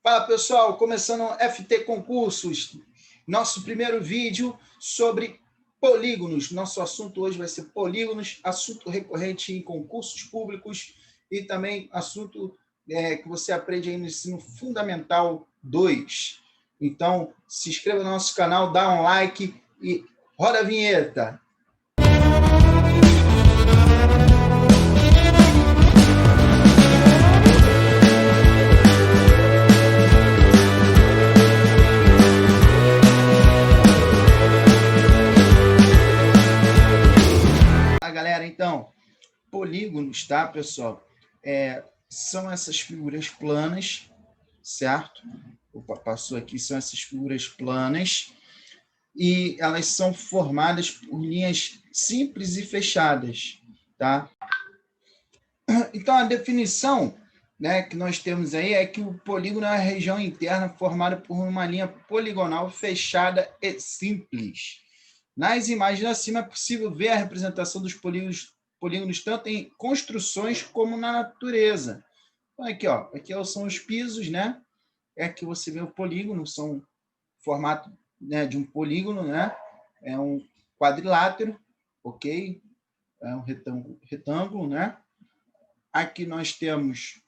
Fala pessoal, começando o FT Concursos, nosso primeiro vídeo sobre polígonos. Nosso assunto hoje vai ser polígonos, assunto recorrente em concursos públicos e também assunto que você aprende aí no ensino fundamental 2. Então, se inscreva no nosso canal, dá um like e roda a vinheta. Galera, então, polígonos, tá, pessoal? São essas figuras planas, certo? Opa, passou aqui, são essas figuras planas e elas são formadas por linhas simples e fechadas, tá? Então, a definição, né, que nós temos aí é que o polígono é a região interna formada por uma linha poligonal fechada e simples. Nas imagens acima é possível ver a representação dos polígonos tanto em construções como na natureza. Então, aqui são os pisos, né? Aqui você vê o polígono, são formato, né, de um polígono, né? É um quadrilátero, ok? É um retângulo, né? Aqui nós temos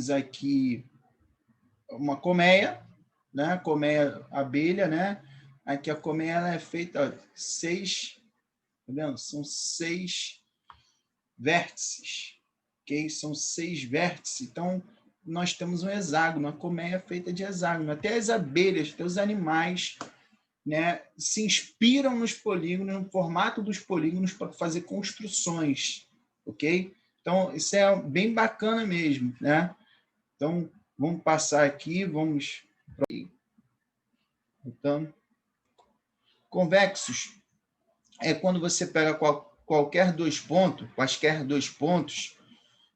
aqui uma colmeia, né? Colmeia abelha, né? Aqui a colmeia ela é feita tá vendo? São 6 vértices, ok? São 6 vértices. Então nós temos um hexágono, a colmeia é feita de hexágono. Até as abelhas, até os animais, né, se inspiram nos polígonos, no formato dos polígonos para fazer construções, ok? Então isso é bem bacana mesmo, né? Então vamos passar aqui, vamos então, convexos é quando você pega quaisquer dois pontos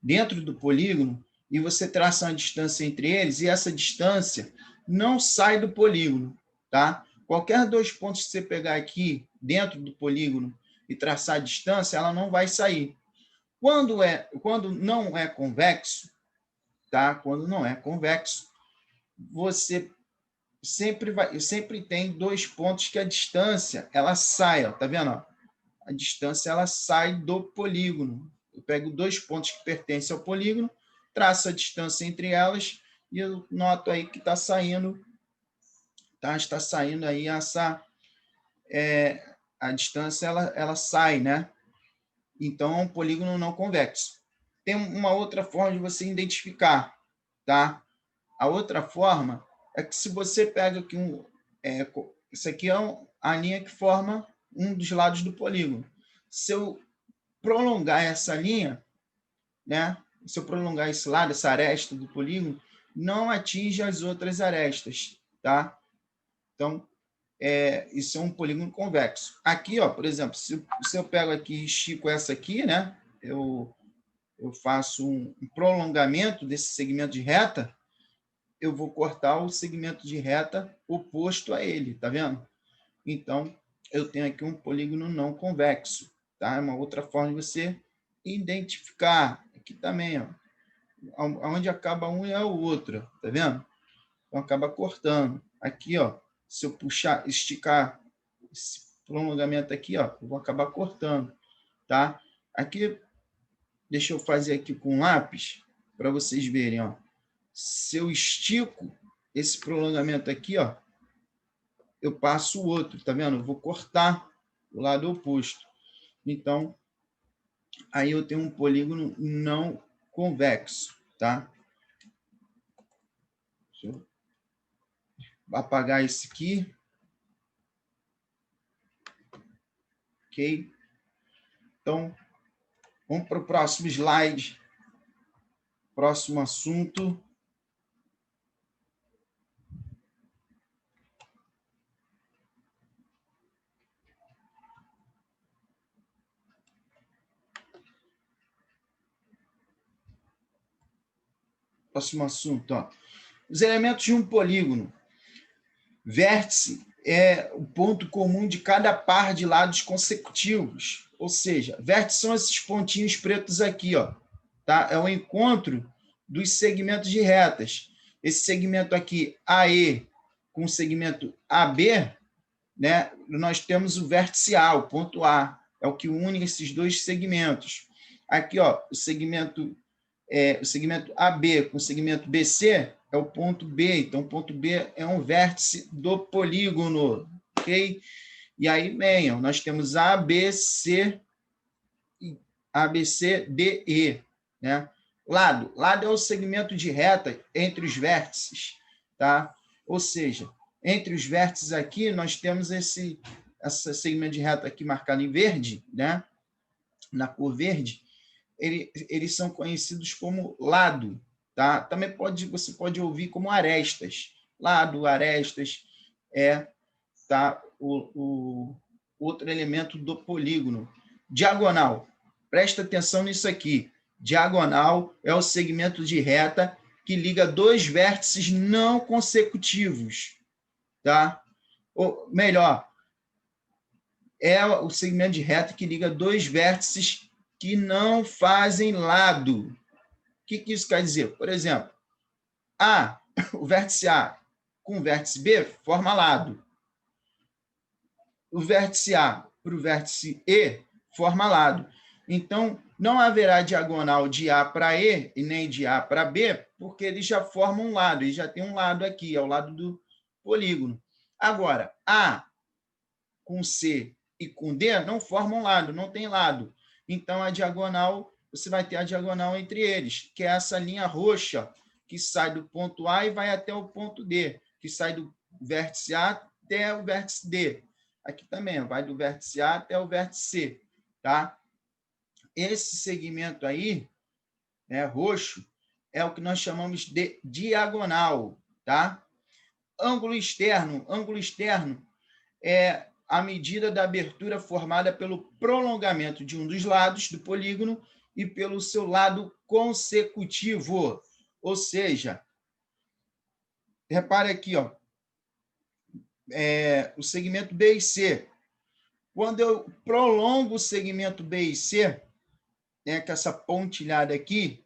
dentro do polígono e você traça uma distância entre eles e essa distância não sai do polígono, tá? Qualquer dois pontos que você pegar aqui dentro do polígono e traçar a distância, ela não vai sair. Quando não é convexo, tá? Quando não é convexo, você sempre tem dois pontos que a distância ela sai, ó, tá vendo? Ó? A distância ela sai do polígono. Eu pego dois pontos que pertencem ao polígono, traço a distância entre elas e eu noto aí que está saindo, tá? Está saindo aí a distância ela sai, né? Então é um polígono não convexo. Tem uma outra forma de você identificar, tá? A outra forma é que se você pega aqui isso aqui é a linha que forma um dos lados do polígono. Se eu prolongar essa linha, né? Se eu prolongar esse lado, essa aresta do polígono, não atinge as outras arestas, tá? Então, isso é um polígono convexo. Aqui, ó, por exemplo, se eu pego aqui e estico essa aqui, né? Eu faço um prolongamento desse segmento de reta, eu vou cortar o segmento de reta oposto a ele, tá vendo? Então, eu tenho aqui um polígono não convexo, tá? É uma outra forma de você identificar. Aqui também, ó, onde acaba um é o outro, tá vendo? Então, acaba cortando. Aqui, ó, se eu esticar esse prolongamento aqui, ó, eu vou acabar cortando, tá? Aqui, deixa eu fazer aqui com lápis, para vocês verem, ó. Se eu estico esse prolongamento aqui, ó, eu passo o outro, tá vendo? Eu vou cortar o lado oposto. Então, aí eu tenho um polígono não convexo, tá? Deixa eu apagar esse aqui. Ok? Então, vamos para o próximo slide. Próximo assunto. Próximo assunto, ó. Os elementos de um polígono. Vértice é o ponto comum de cada par de lados consecutivos. Ou seja, vértices são esses pontinhos pretos aqui, ó. tá? É o encontro dos segmentos de retas. Esse segmento aqui, AE, com o segmento AB, né? Nós temos o vértice A, o ponto A, é o que une esses dois segmentos. Aqui, ó, o segmento AB com o segmento BC é o ponto B, então o ponto B é um vértice do polígono, ok? E aí vem, nós temos ABC, DE, né? Lado é o segmento de reta entre os vértices, tá? Ou seja, entre os vértices aqui, nós temos esse segmento de reta aqui marcado em verde, né? Na cor verde, eles são conhecidos como lado, tá? Também você pode ouvir como arestas. Lado, arestas, tá? O outro elemento do polígono. Diagonal. Presta atenção nisso aqui. Diagonal é o segmento de reta que liga dois vértices não consecutivos, tá? Ou melhor, é o segmento de reta que liga dois vértices que não fazem lado. O que isso quer dizer? Por exemplo, o vértice A com o vértice B forma lado. O vértice A para o vértice E forma lado. Então, não haverá diagonal de A para E e nem de A para B, porque eles já formam um lado, e já tem um lado aqui, é o lado do polígono. Agora, A com C e com D não formam lado, não tem lado. Então, a diagonal, você vai ter a diagonal entre eles, que é essa linha roxa, que sai do ponto A e vai até o ponto D, que sai do vértice A até o vértice D. Aqui também, vai do vértice A até o vértice C, tá? Esse segmento aí, né, roxo, é o que nós chamamos de diagonal, tá? Ângulo externo é a medida da abertura formada pelo prolongamento de um dos lados do polígono e pelo seu lado consecutivo. Ou seja, repare aqui, ó, o segmento B e C. Quando eu prolongo o segmento B e C, né, com essa pontilhada aqui,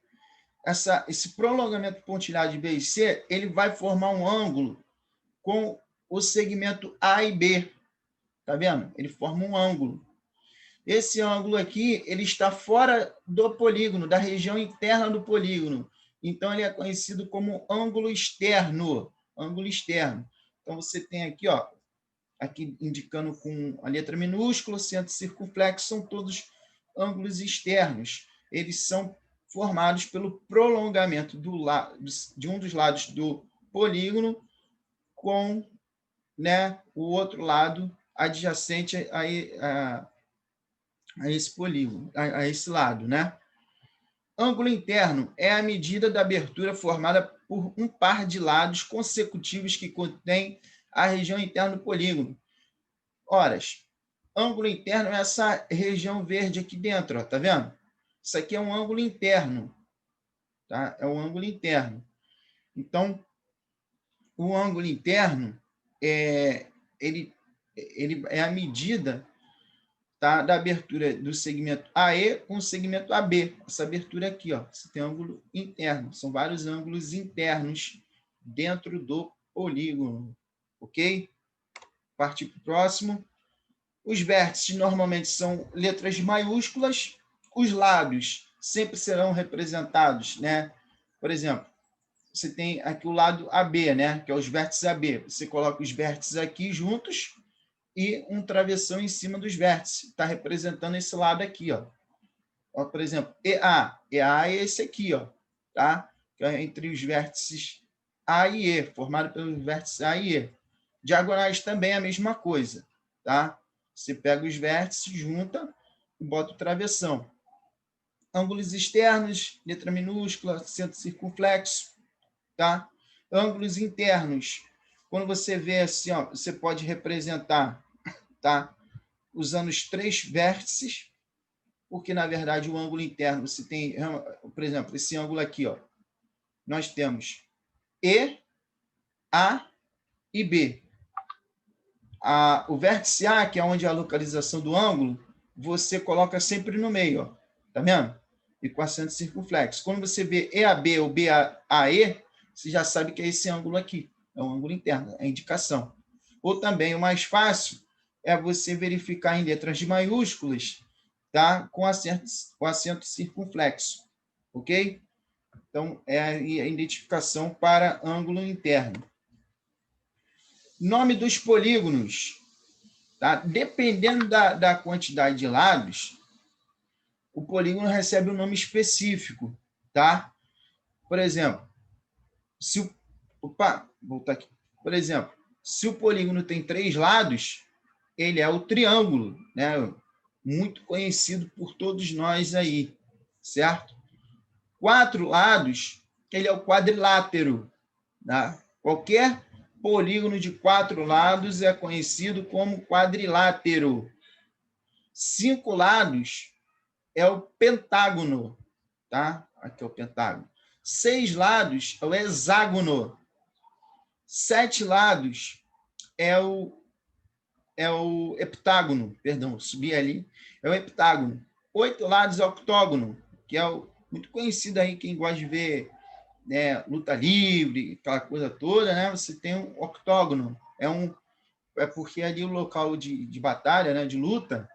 esse prolongamento pontilhado de B e C, ele vai formar um ângulo com o segmento A e B. Tá vendo? Ele forma um ângulo. Esse ângulo aqui, ele está fora do polígono, da região interna do polígono. Então, ele é conhecido como ângulo externo. Ângulo externo. Então, você tem aqui, ó, aqui indicando com a letra minúscula, centro circunflexo, são todos ângulos externos. Eles são formados pelo prolongamento de um dos lados do polígono com, né, o outro lado adjacente a esse polígono, a esse lado, né? Ângulo interno é a medida da abertura formada por um par de lados consecutivos que contém a região interna do polígono. Ora, ângulo interno é essa região verde aqui dentro, ó, tá vendo? Isso aqui é um ângulo interno, tá? É um ângulo interno. Então, o ângulo interno ele é a medida, tá, da abertura do segmento AE com o segmento AB. Essa abertura aqui, ó, você tem ângulo interno. São vários ângulos internos dentro do polígono, ok? Partir para o próximo. Os vértices normalmente são letras maiúsculas. Os lados sempre serão representados, né? Por exemplo, você tem aqui o lado AB, né? Que é os vértices AB. Você coloca os vértices aqui juntos e um travessão em cima dos vértices. Está representando esse lado aqui, ó. Ó, por exemplo, EA. EA é esse aqui, ó, tá? Que é entre os vértices A e E, formado pelos vértices A e E. Diagonais também é a mesma coisa, tá? Você pega os vértices, junta e bota o travessão. Ângulos externos, letra minúscula, centro circunflexo, tá? Ângulos internos, quando você vê assim, ó, você pode representar, tá, usando os três vértices, porque, na verdade, o ângulo interno, você tem, por exemplo, esse ângulo aqui, ó, nós temos E, A e B. O vértice A, que é onde é a localização do ângulo, você coloca sempre no meio, ó, tá vendo? e com acento circunflexo. Quando você vê EAB ou BAE, você já sabe que é esse ângulo aqui, é um ângulo interno, é a indicação. Ou também, o mais fácil é você verificar em letras maiúsculas, tá? Com acento circunflexo, ok? Então, é a identificação para ângulo interno. Nome dos polígonos, tá? Dependendo da quantidade de lados, o polígono recebe um nome específico, tá? Por exemplo, voltar aqui. Por exemplo, se o polígono tem 3 lados, ele é o triângulo, né? Muito conhecido por todos nós aí, certo? 4 lados, ele é o quadrilátero, tá? Qualquer polígono de 4 lados é conhecido como quadrilátero. 5 lados é o pentágono, tá? Aqui é o pentágono. 6 lados é o hexágono. 7 lados é o heptágono, perdão, subi ali, é o heptágono. 8 lados é o octógono, que é muito conhecido aí, quem gosta de ver, né, luta livre, aquela coisa toda, né? Você tem um octógono, é porque ali o local de batalha, né, de luta,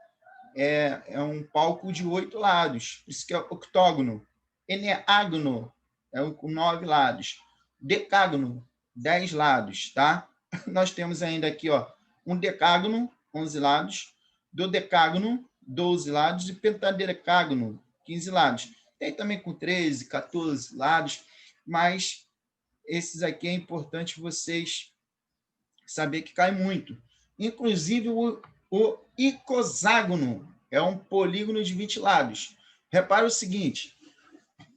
é um palco de 8 lados, por isso que é octógono. Eneágono é com 9 lados. Decágono, 10 lados, tá? Nós temos ainda aqui, ó, um decágono, 11 lados, dodecágono, 12 lados, e pentadecágono, 15 lados. Tem também com 13, 14 lados, mas esses aqui é importante vocês saber que cai muito. Inclusive, o icoságono é um polígono de 20 lados. Repara o seguinte,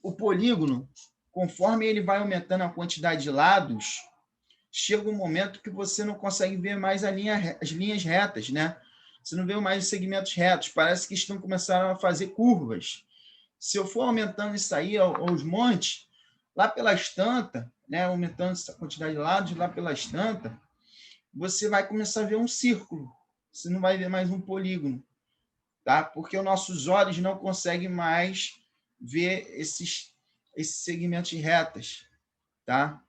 o polígono, conforme ele vai aumentando a quantidade de lados, chega um momento que você não consegue ver mais as linhas retas, né? Você não vê mais os segmentos retos, parece que estão começando a fazer curvas. Se eu for aumentando isso aí aos montes, lá pelas tantas, né, aumentando essa quantidade de lados, lá pelas tantas, você vai começar a ver um círculo, você não vai ver mais um polígono, tá? Porque os nossos olhos não conseguem mais ver esses segmentos retas, tá?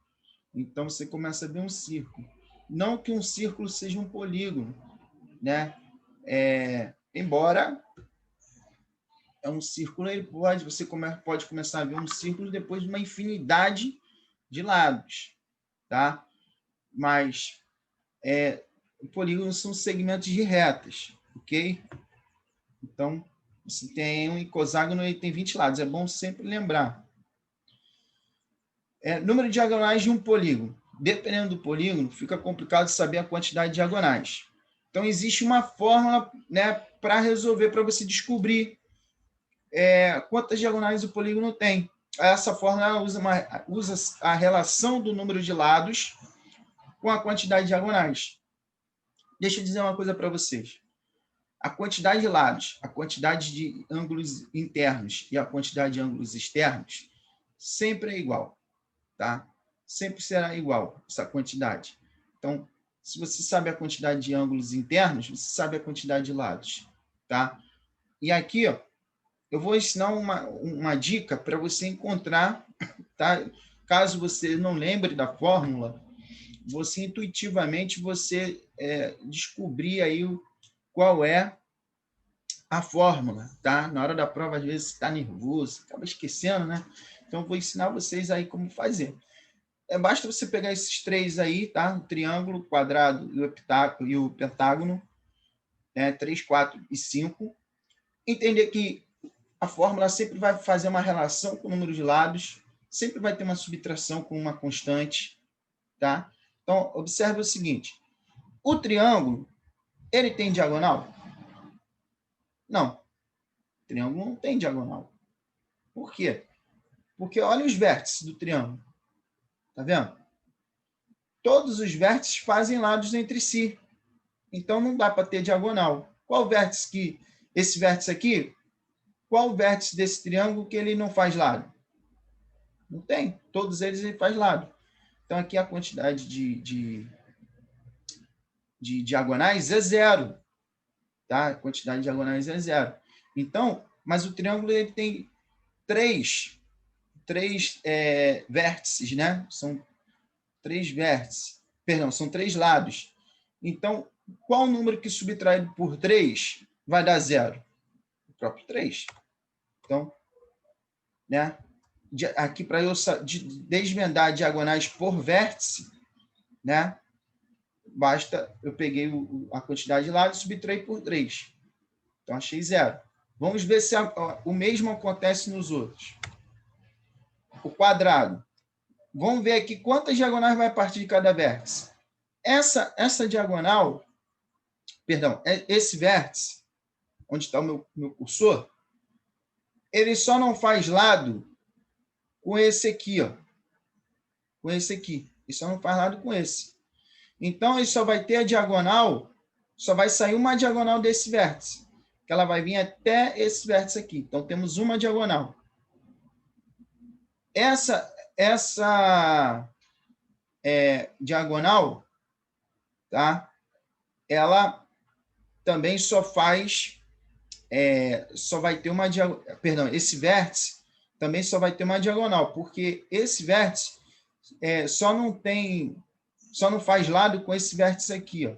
Então, você começa a ver um círculo. Não que um círculo seja um polígono, né? Embora é um círculo, você pode começar a ver um círculo depois de uma infinidade de lados, tá? Mas polígonos são segmentos de retas, ok? Então, você tem um icoságono e tem 20 lados, é bom sempre lembrar. Número de diagonais de um polígono. Dependendo do polígono, fica complicado saber a quantidade de diagonais. Então, existe uma fórmula, né, para resolver, para você descobrir quantas diagonais o polígono tem. Essa fórmula usa a relação do número de lados com a quantidade de diagonais. Deixa eu dizer uma coisa para vocês. A quantidade de lados, a quantidade de ângulos internos e a quantidade de ângulos externos sempre é igual, tá? Sempre será igual essa quantidade. Então, se você sabe a quantidade de ângulos internos, você sabe a quantidade de lados, tá? E aqui, ó, eu vou ensinar uma dica para você encontrar, tá? Caso você não lembre da fórmula, você intuitivamente descobrir aí qual é a fórmula, tá? Na hora da prova, às vezes, você está nervoso, acaba esquecendo, né? Então, eu vou ensinar vocês aí como fazer. Basta você pegar esses 3 aí, tá? O triângulo, o quadrado e o pentágono, 3, 4 e 5. Entender que a fórmula sempre vai fazer uma relação com o número de lados, sempre vai ter uma subtração com uma constante, tá? Então, observe o seguinte. O triângulo, ele tem diagonal? Não. O triângulo não tem diagonal. Por quê? Porque olha os vértices do triângulo. Tá vendo? Todos os vértices fazem lados entre si. Então, não dá para ter diagonal. Qual vértice que... Esse vértice aqui, qual o vértice desse triângulo que ele não faz lado? Não tem. Todos eles ele faz lado. Então, aqui a quantidade de diagonais é 0. Tá? A quantidade de diagonais é 0. Então, mas o triângulo ele tem três vértices, né? São 3 vértices. Perdão, são 3 lados. Então, qual número que subtraído por 3 vai dar 0? O próprio 3. Então, né? Aqui, para eu desvendar diagonais por vértice, né? Basta, eu peguei a quantidade de lados e subtraí por 3. Então, achei 0. Vamos ver se o mesmo acontece nos outros. O quadrado. Vamos ver aqui quantas diagonais vai partir de cada vértice. Essa diagonal, perdão, esse vértice, onde está o meu cursor, ele só não faz lado com esse aqui, ó. Com esse aqui. Ele só não faz lado com esse. Então, ele só vai ter a diagonal, só vai sair uma diagonal desse vértice, que ela vai vir até esse vértice aqui. Então, temos uma diagonal. Essa diagonal, tá? Ela também só faz, só vai ter uma diagonal, perdão, esse vértice também só vai ter uma diagonal, porque esse vértice só não faz lado com esse vértice aqui, ó.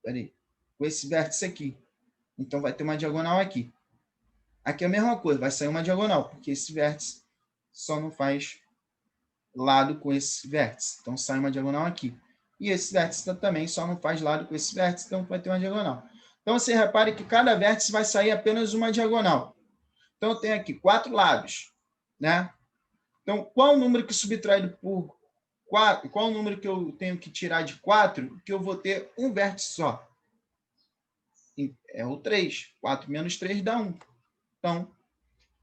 Peraí, com esse vértice aqui. Então, vai ter uma diagonal aqui. Aqui é a mesma coisa, vai sair uma diagonal, porque esse vértice só não faz lado com esse vértice. Então, sai uma diagonal aqui. E esse vértice também só não faz lado com esse vértice, então vai ter uma diagonal. Então, você repare que cada vértice vai sair apenas uma diagonal. Então, eu tenho aqui 4 lados, né? Então, qual o número que subtraído por 4, qual o número que eu tenho que tirar de 4, que eu vou ter um vértice só? É o 3. 4 menos 3 dá 1. Então,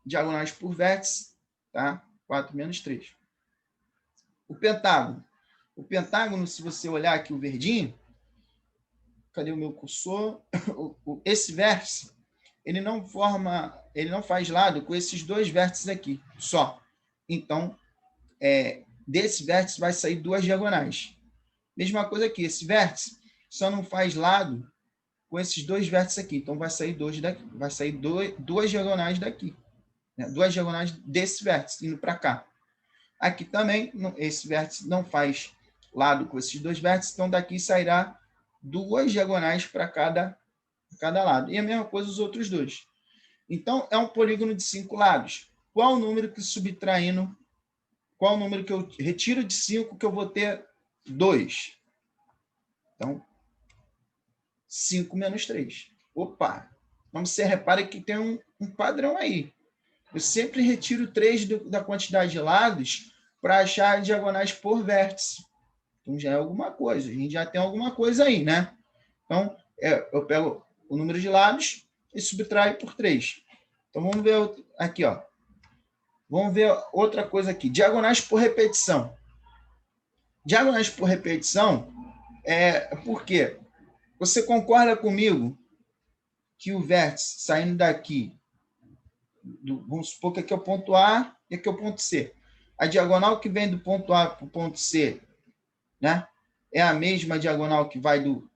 diagonais por vértice, tá? 4 menos 3. O pentágono. O pentágono, se você olhar aqui o verdinho, cadê o meu cursor? Esse vértice, ele não faz lado com esses 2 vértices aqui, só. Então, desse vértice vai sair 2 diagonais. Mesma coisa aqui, esse vértice só não faz lado com esses 2 vértices aqui. Então, vai sair 2 daqui, vai sair 2 diagonais daqui. Né? 2 diagonais desse vértice, indo para cá. Aqui também, esse vértice não faz lado com esses 2 vértices, então daqui sairá 2 diagonais para cada lado. E a mesma coisa os outros 2. Então, é um polígono de 5 lados. Qual o número que subtraindo, qual o número que eu retiro de 5 que eu vou ter 2? Então, 5 menos 3. Opa! Então, você repara que tem um padrão aí. Eu sempre retiro 3 da quantidade de lados para achar diagonais por vértice. Então, já é alguma coisa. A gente já tem alguma coisa aí, né? Então, eu pego o número de lados e subtraio por 3. Então, vamos ver aqui, ó. Vamos ver outra coisa aqui. Diagonais por repetição. Diagonais por repetição por quê? Você concorda comigo que o vértice saindo daqui, vamos supor que aqui é o ponto A e aqui é o ponto C. A diagonal que vem do ponto A para o ponto C, né, é a mesma diagonal que vai do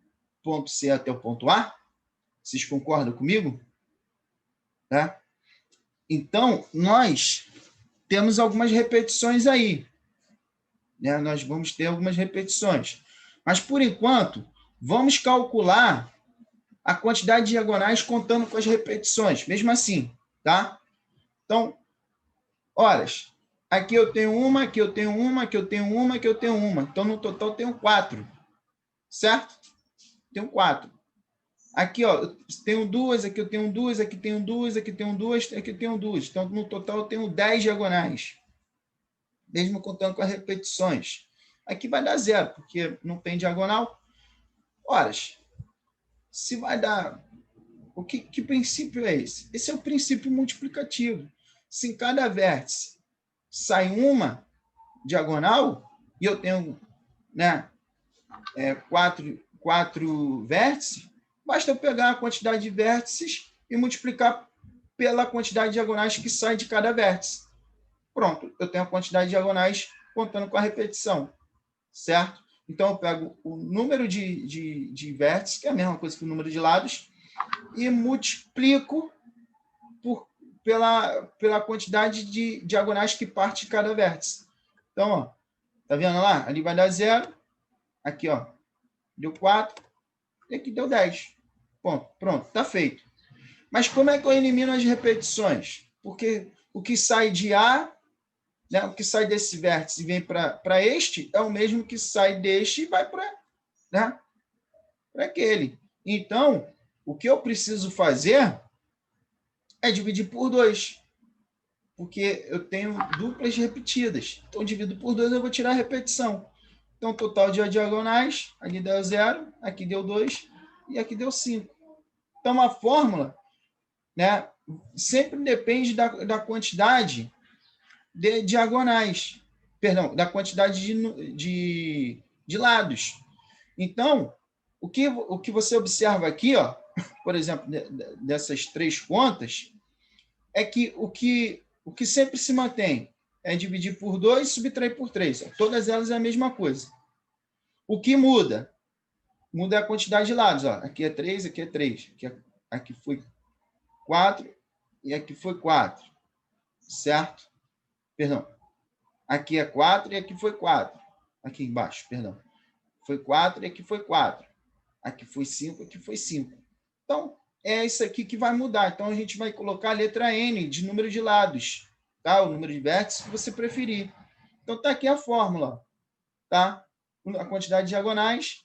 ponto C até o ponto A? Vocês concordam comigo? Tá? Então, nós temos algumas repetições aí. Né? Nós vamos ter algumas repetições. Mas, por enquanto, vamos calcular a quantidade de diagonais contando com as repetições, mesmo assim, tá? Então, horas. Aqui eu tenho uma, aqui eu tenho uma, aqui eu tenho uma, aqui eu tenho uma. Então, no total, eu tenho 4. Certo? Tenho 4. Aqui, ó, eu tenho 2, aqui eu tenho 2, aqui tenho 2, aqui tenho 2, aqui eu tenho 2. Então, no total, eu tenho 10 diagonais. Mesmo contando com as repetições. Aqui vai dar 0, porque não tem diagonal. Horas. Se vai dar... Que princípio é esse? Esse é o princípio multiplicativo. Se em cada vértice sai uma diagonal, e eu tenho, né, 4 vértices, basta eu pegar a quantidade de vértices e multiplicar pela quantidade de diagonais que sai de cada vértice. Pronto, eu tenho a quantidade de diagonais contando com a repetição, certo? Então, eu pego o número de vértices, que é a mesma coisa que o número de lados, e multiplico pela quantidade de diagonais que parte de cada vértice. Então, ó, tá vendo lá? Ali vai dar 0, aqui, ó, deu 4, e aqui deu 10. Ponto, pronto, tá feito. Mas como é que eu elimino as repetições? Porque o que sai de A, né, o que sai desse vértice e vem para este, é o mesmo que sai deste e vai para, né, aquele. Então, o que eu preciso fazer é dividir por 2, porque eu tenho duplas repetidas. Então, divido por 2, eu vou tirar a repetição. Então, o total de diagonais, aqui deu 0, aqui deu 2 e aqui deu 5. Então, a fórmula, né, sempre depende da quantidade de diagonais, perdão, da quantidade de lados. Então, o que você observa aqui, ó, por exemplo, dessas 3 contas, é que o que sempre se mantém é dividir por 2 e subtrair por 3. Todas elas é a mesma coisa. O que muda? Muda a quantidade de lados. Ó. Aqui é 3, aqui é 3. Aqui foi 4 e aqui foi 4. Certo? Perdão. Aqui é 4 e aqui foi 4. Aqui embaixo, perdão. Foi 4 e aqui foi 4. Aqui foi 5, aqui foi 5. Então, é isso aqui que vai mudar. Então, a gente vai colocar a letra N de número de lados, tá? O número de vértices que você preferir. Então, está aqui a fórmula, tá? A quantidade de diagonais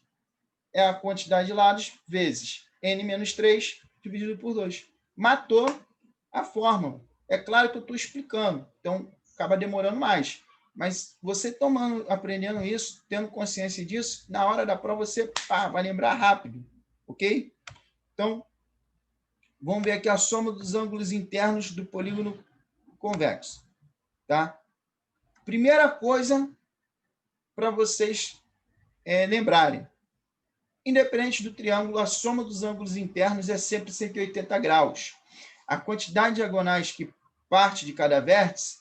é a quantidade de lados vezes N menos 3 dividido por 2. Matou a fórmula. É claro que eu estou explicando, então acaba demorando mais. Mas você aprendendo isso, tendo consciência disso, na hora da prova você vai lembrar rápido, ok? Então, vamos ver aqui a soma dos ângulos internos do polígono convexo. Tá? Primeira coisa para vocês lembrarem. Independente do triângulo, a soma dos ângulos internos é sempre 180 graus. A quantidade de diagonais que parte de cada vértice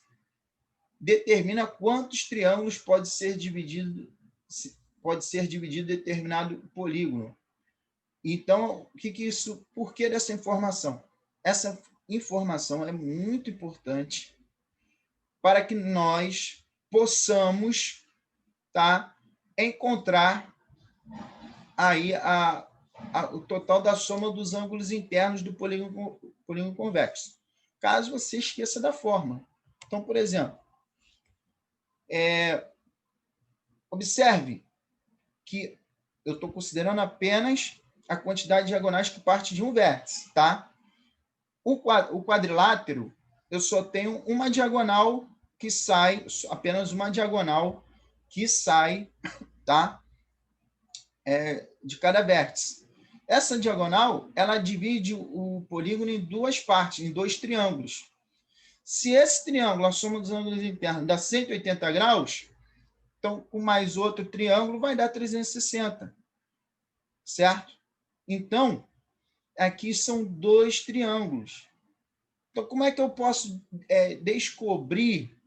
determina quantos triângulos pode ser dividido determinado polígono. Então, por que dessa informação? Essa informação é muito importante para que nós possamos, tá, encontrar aí o total da soma dos ângulos internos do polígono convexo. Caso você esqueça da forma. Então, por exemplo, observe que eu estou considerando apenas a quantidade de diagonais que parte de um vértice, tá? O quadrilátero, eu só tenho uma diagonal que sai, apenas uma diagonal que sai, tá? De cada vértice. Essa diagonal, ela divide o polígono em 2 partes, em 2 triângulos. Se esse triângulo, a soma dos ângulos internos, dá 180 graus, então, com mais outro triângulo, vai dar 360. Certo? Então, aqui são 2 triângulos. Então, como é que eu posso descobrir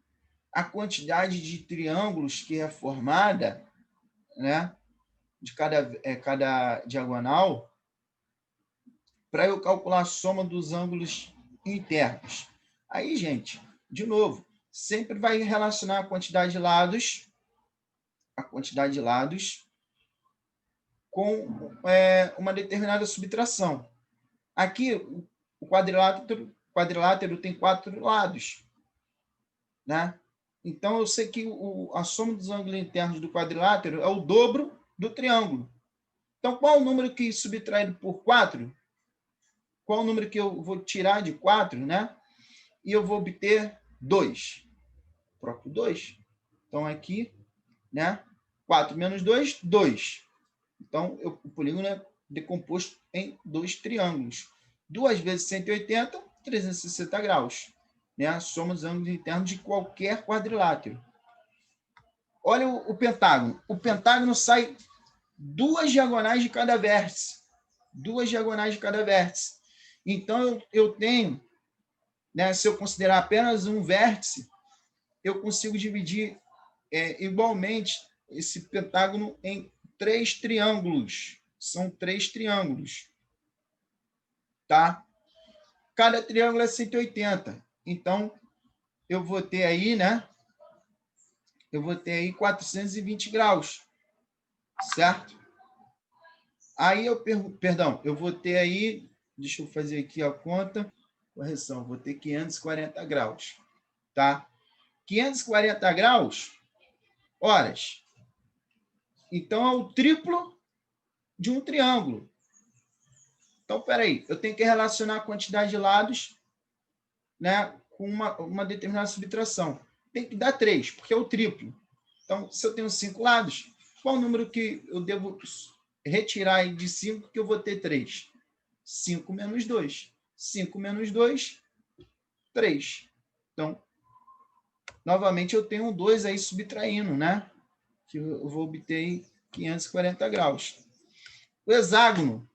a quantidade de triângulos que é formada, né, de cada diagonal, para eu calcular a soma dos ângulos internos? Aí, gente, de novo, sempre vai relacionar a quantidade de lados com uma determinada subtração. Aqui, o quadrilátero tem 4 lados, né? Então, eu sei que a soma dos ângulos internos do quadrilátero é o dobro do triângulo. Então, qual o número que subtraído por 4? Qual o número que eu vou tirar de 4, né? E eu vou obter 2. O próprio 2. Então, aqui, né? 4 menos 2, 2. Então, o polígono é decomposto em 2 triângulos. 2 vezes 180, 360 graus. Né? A soma dos ângulos internos de qualquer quadrilátero. Olha o pentágono. O pentágono sai 2 diagonais de cada vértice. 2 diagonais de cada vértice. Então, eu tenho, né, se eu considerar apenas um vértice, eu consigo dividir igualmente esse pentágono em 3 triângulos. São 3 triângulos. Tá? Cada triângulo é 180. Então, eu vou ter aí, né? Eu vou ter aí 420 graus, certo? Aí eu perdão, eu vou ter aí, deixa eu fazer aqui a conta, correção, vou ter 540 graus, tá? 540 graus, horas. Então, é o triplo de um triângulo. Então, espera aí, eu tenho que relacionar a quantidade de lados, né, com uma determinada subtração. Tem que dar 3, porque é o triplo. Então, se eu tenho 5 lados, qual o número que eu devo retirar de 5 que eu vou ter 3? 5 menos 2. 5 menos 2, 3. Então, novamente, eu tenho um 2 aí subtraindo, né? Que eu vou obter 540 graus. O hexágono,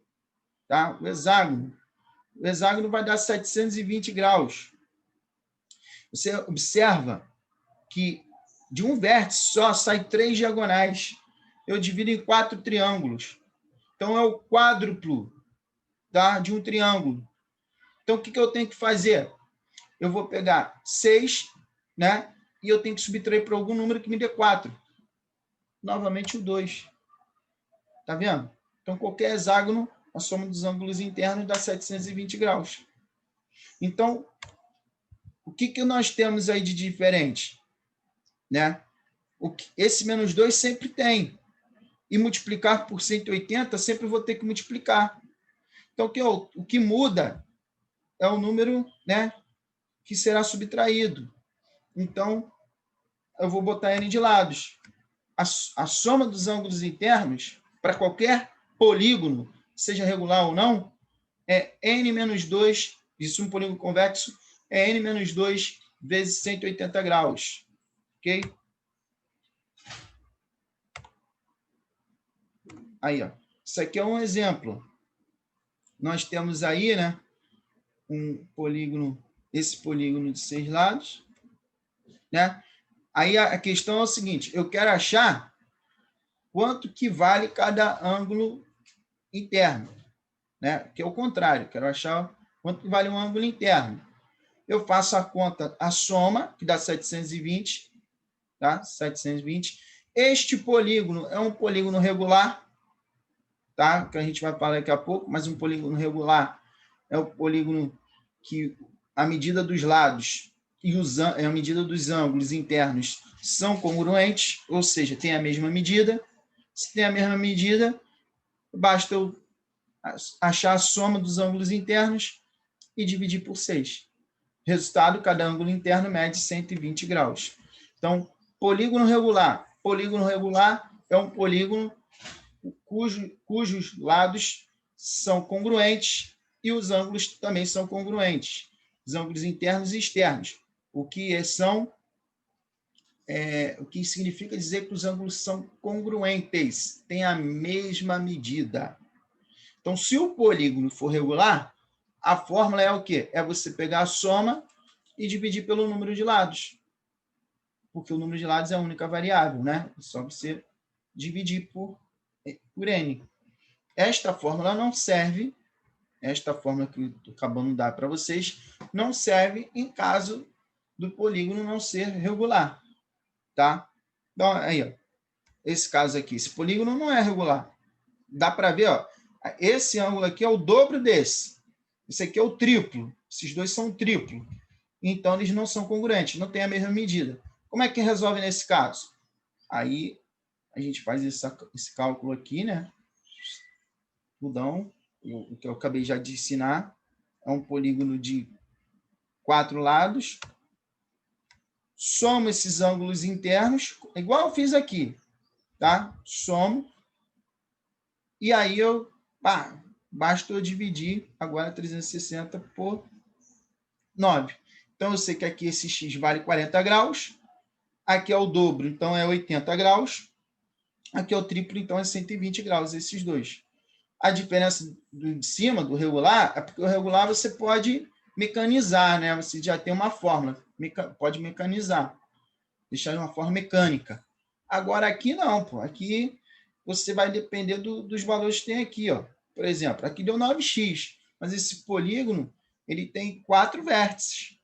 tá? O hexágono vai dar 720 graus. Você observa que de um vértice só sai 3 diagonais. Eu divido em 4 triângulos. Então, é o quádruplo, tá, de um triângulo. Então, o que eu tenho que fazer? Eu vou pegar 6, né? E eu tenho que subtrair para algum número que me dê 4. Novamente o 2. Tá vendo? Então, qualquer hexágono, a soma dos ângulos internos dá 720 graus. Então, o que nós temos aí de diferente? Né? Esse menos 2 sempre tem. E multiplicar por 180, sempre vou ter que multiplicar. Então, o que muda é o número, né, que será subtraído. Então, eu vou botar n de lados. A soma dos ângulos internos, para qualquer polígono, seja regular ou não, é n menos 2, isso um polígono convexo, é n menos 2 vezes 180 graus. Ok? Aí, ó. Isso aqui é um exemplo. Nós temos aí, né, um polígono, esse polígono de 6 lados, né? Aí a questão é o seguinte, eu quero achar quanto que vale cada ângulo interno, né? Que é o contrário, quero achar quanto que vale um ângulo interno. Eu faço a conta, a soma, que dá 720, tá? 720. Este polígono é um polígono regular, tá? Que a gente vai falar daqui a pouco, mas um polígono regular é o polígono que a medida dos lados e a medida dos ângulos internos são congruentes, ou seja, tem a mesma medida. Se tem a mesma medida, basta eu achar a soma dos ângulos internos e dividir por 6. Resultado, cada ângulo interno mede 120 graus. Então, polígono regular. Polígono regular é um polígono cujos lados são congruentes e os ângulos também são congruentes. Os ângulos internos e externos. O que significa dizer que os ângulos são congruentes, têm a mesma medida. Então, se o polígono for regular, a fórmula é o quê? É você pegar a soma e dividir pelo número de lados. Porque o número de lados é a única variável, né? É só você dividir por n. Esta fórmula não serve, esta fórmula que eu estou acabando de dar para vocês, não serve em caso do polígono não ser regular. Tá? Então, aí, ó, esse caso aqui, esse polígono não é regular. Dá para ver, ó, esse ângulo aqui é o dobro desse. Esse aqui é o triplo. Esses dois são triplo. Então, eles não são congruentes, não têm a mesma medida. Como é que resolve nesse caso? Aí, a gente faz esse cálculo aqui, né? Mudão, o que eu acabei já de ensinar. É um polígono de 4 lados. Somo esses ângulos internos, igual eu fiz aqui, tá? Somo. E aí basta eu dividir agora 360 por 9. Então, eu sei que aqui esse x vale 40 graus. Aqui é o dobro, então é 80 graus. Aqui é o triplo, então é 120 graus, esses dois. A diferença de cima, do regular, é porque o regular você pode mecanizar, né? Você já tem uma fórmula, pode mecanizar, deixar de uma forma mecânica. Agora, aqui não, pô. Aqui você vai depender dos valores que tem aqui, ó. Por exemplo, aqui deu 9x, mas esse polígono ele tem 4 vértices,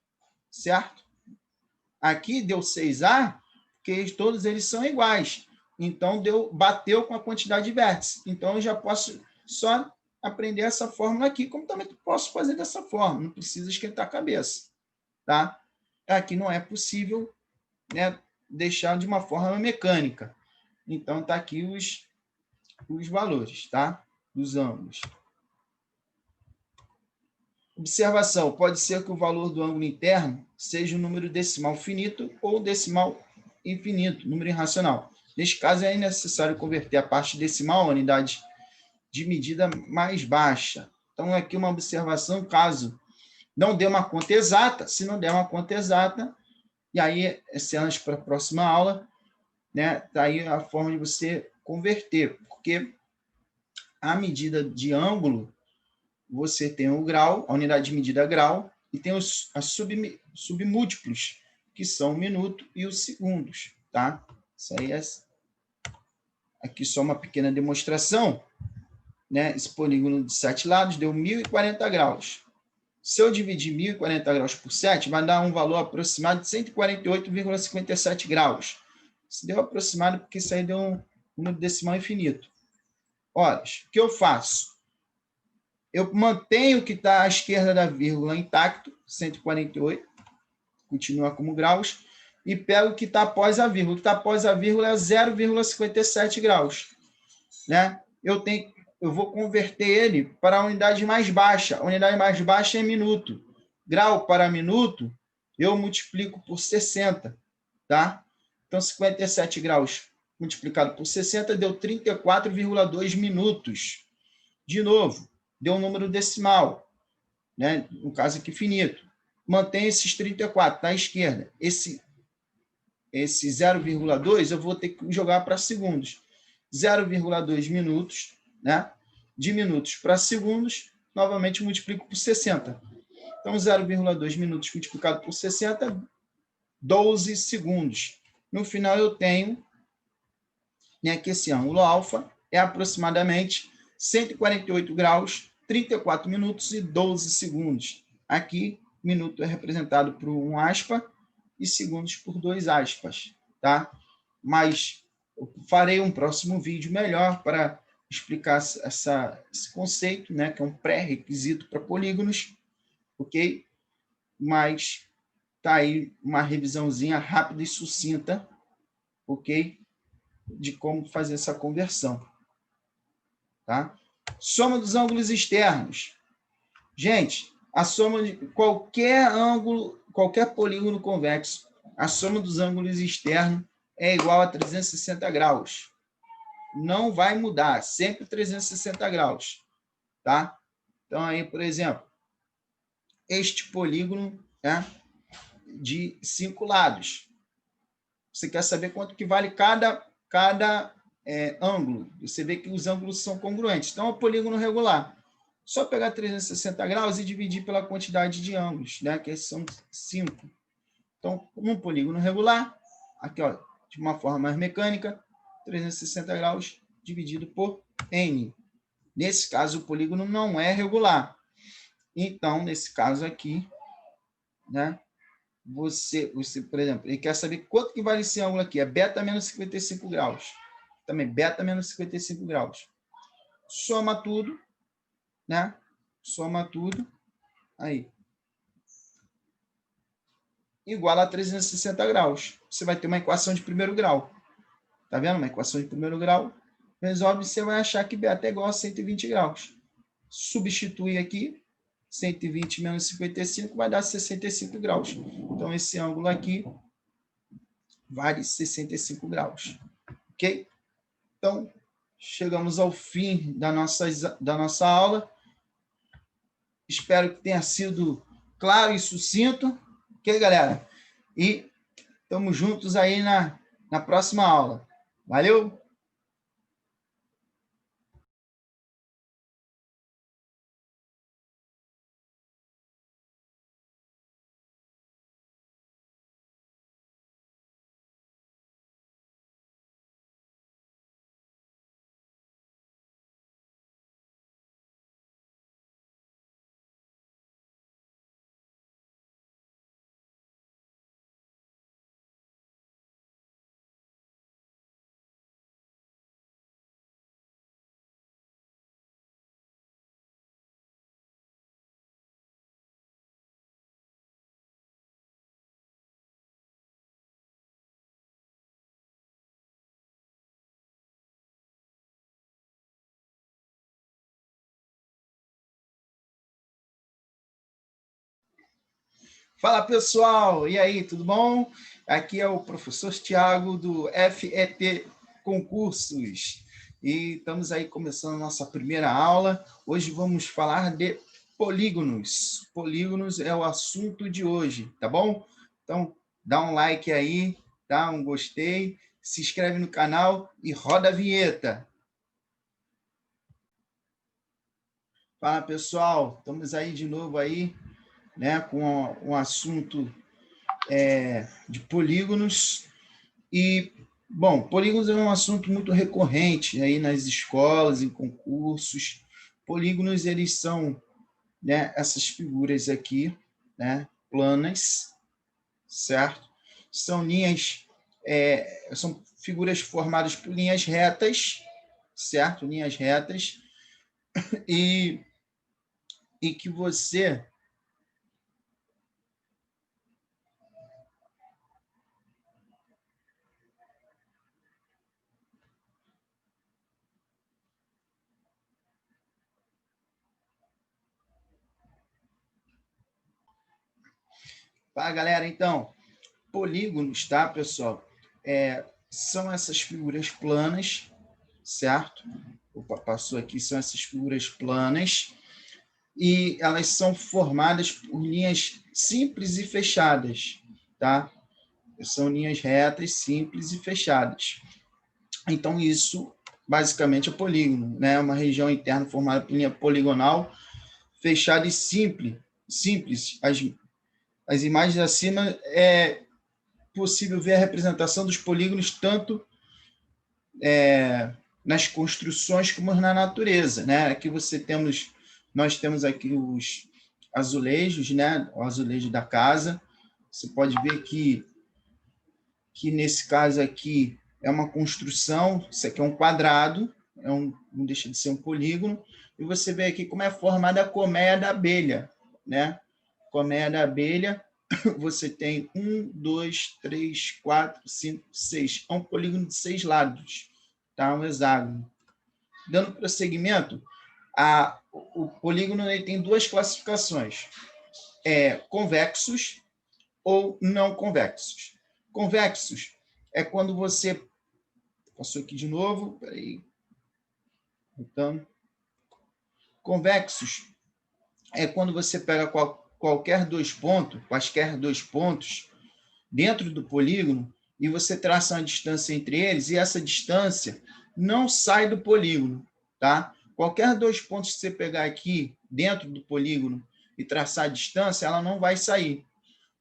certo? Aqui deu 6A, porque todos eles são iguais. Então, bateu com a quantidade de vértices. Então, eu já posso só aprender essa fórmula aqui, como também posso fazer dessa forma. Não precisa esquentar a cabeça. Tá? Aqui não é possível, né, deixar de uma forma mecânica. Então, está aqui os valores, tá? Dos ângulos. Observação: pode ser que o valor do ângulo interno seja um número decimal finito ou decimal infinito, número irracional. Neste caso, é necessário converter a parte decimal a unidade de medida mais baixa. Então, aqui uma observação, caso não dê uma conta exata, se não der uma conta exata, e aí, cenas para a próxima aula, né? Tá aí a forma de você converter, porque a medida de ângulo, você tem o grau, a unidade de medida grau, e tem os submúltiplos, que são o minuto e os segundos, tá? Isso aí é aqui só uma pequena demonstração, né? Esse polígono de 7 lados deu 1040 graus. Se eu dividir 1040 graus por 7, vai dar um valor aproximado de 148,57 graus. Se deu aproximado, porque isso aí deu um número decimal infinito. Ora, o que eu faço? Eu mantenho o que está à esquerda da vírgula intacto, 148, continua como graus, e pego o que está após a vírgula. O que está após a vírgula é 0,57 graus. Né? Eu vou converter ele para a unidade mais baixa. A unidade mais baixa é minuto. Grau para minuto, eu multiplico por 60. Tá? Então, 57 graus multiplicado por 60 deu 34,2 minutos. De novo, deu um número decimal, né? No caso aqui, finito. Mantém esses 34 na esquerda. Esse 0,2 eu vou ter que jogar para segundos. 0,2 minutos, né? De minutos para segundos, novamente multiplico por 60. Então, 0,2 minutos multiplicado por 60, 12 segundos. No final, eu tenho, né, que esse ângulo alfa é aproximadamente 148 graus, 34 minutos e 12 segundos. Aqui, minuto é representado por 1 aspa e segundos por 2 aspas, tá? Mas eu farei um próximo vídeo melhor para explicar esse conceito, né, que é um pré-requisito para polígonos, ok? Mas tá aí uma revisãozinha rápida e sucinta, ok? De como fazer essa conversão, tá? Soma dos ângulos externos. Gente, a soma de qualquer ângulo, qualquer polígono convexo, a soma dos ângulos externos é igual a 360 graus. Não vai mudar, sempre 360 graus, tá? Então, aí, por exemplo, este polígono, né, de 5 lados. Você quer saber quanto que vale cada ângulo. Você vê que os ângulos são congruentes. Então, é um polígono regular. Só pegar 360 graus e dividir pela quantidade de ângulos, né, que são 5. Então, um polígono regular, aqui, ó, de uma forma mais mecânica, 360 graus dividido por n. Nesse caso, o polígono não é regular. Então, nesse caso aqui, né, você, por exemplo, ele quer saber quanto que vale esse ângulo aqui. É beta menos 55 graus. Também beta menos 55 graus. Soma tudo, né? Soma tudo. Aí. Igual a 360 graus. Você vai ter uma equação de primeiro grau. Tá vendo? Uma equação de primeiro grau. Resolve, você vai achar que beta é igual a 120 graus. Substitui aqui. 120 menos 55 vai dar 65 graus. Então, esse ângulo aqui vale 65 graus. Ok? Então, chegamos ao fim da nossa aula. Espero que tenha sido claro e sucinto. Ok, galera? E estamos juntos aí na próxima aula. Valeu! Fala, pessoal! E aí, tudo bom? Aqui é o professor Tiago, do FET Concursos. E estamos aí começando a nossa primeira aula. Hoje vamos falar de polígonos. Polígonos é o assunto de hoje, tá bom? Então, dá um like aí, dá um gostei, se inscreve no canal e roda a vinheta. Fala, pessoal! Estamos aí de novo aí, né, com um assunto de polígonos. E, bom, polígonos é um assunto muito recorrente aí nas escolas, em concursos. Polígonos, eles são, né, essas figuras aqui, né, planas, certo? São linhas, são figuras formadas por linhas retas, certo? Linhas retas, e, e que você... Tá, galera? Então, polígonos, tá, pessoal? São essas figuras planas, certo? Opa, passou aqui, são essas figuras planas, e elas são formadas por linhas simples e fechadas, tá? São linhas retas, simples e fechadas. Então, isso basicamente é polígono, né? Uma região interna formada por linha poligonal, fechada e simples. As imagens acima é possível ver a representação dos polígonos tanto nas construções como na natureza, né? Aqui nós temos aqui os azulejos, né? O azulejo da casa. Você pode ver que nesse caso aqui é uma construção, isso aqui é um quadrado, não deixa de ser um polígono, e você vê aqui como é formada a colmeia da abelha, né? Colmeia da abelha, você tem 1, 2, 3, 4, 5, 6. É um polígono de 6 lados, tá? Um hexágono. Dando prosseguimento, o polígono ele tem duas classificações: convexos ou não convexos. Convexos é quando você... Passou aqui de novo, peraí. Então, convexos é quando você pega quaisquer dois pontos dentro do polígono e você traça uma distância entre eles, e essa distância não sai do polígono, tá? Qualquer dois pontos que você pegar aqui dentro do polígono e traçar a distância, ela não vai sair.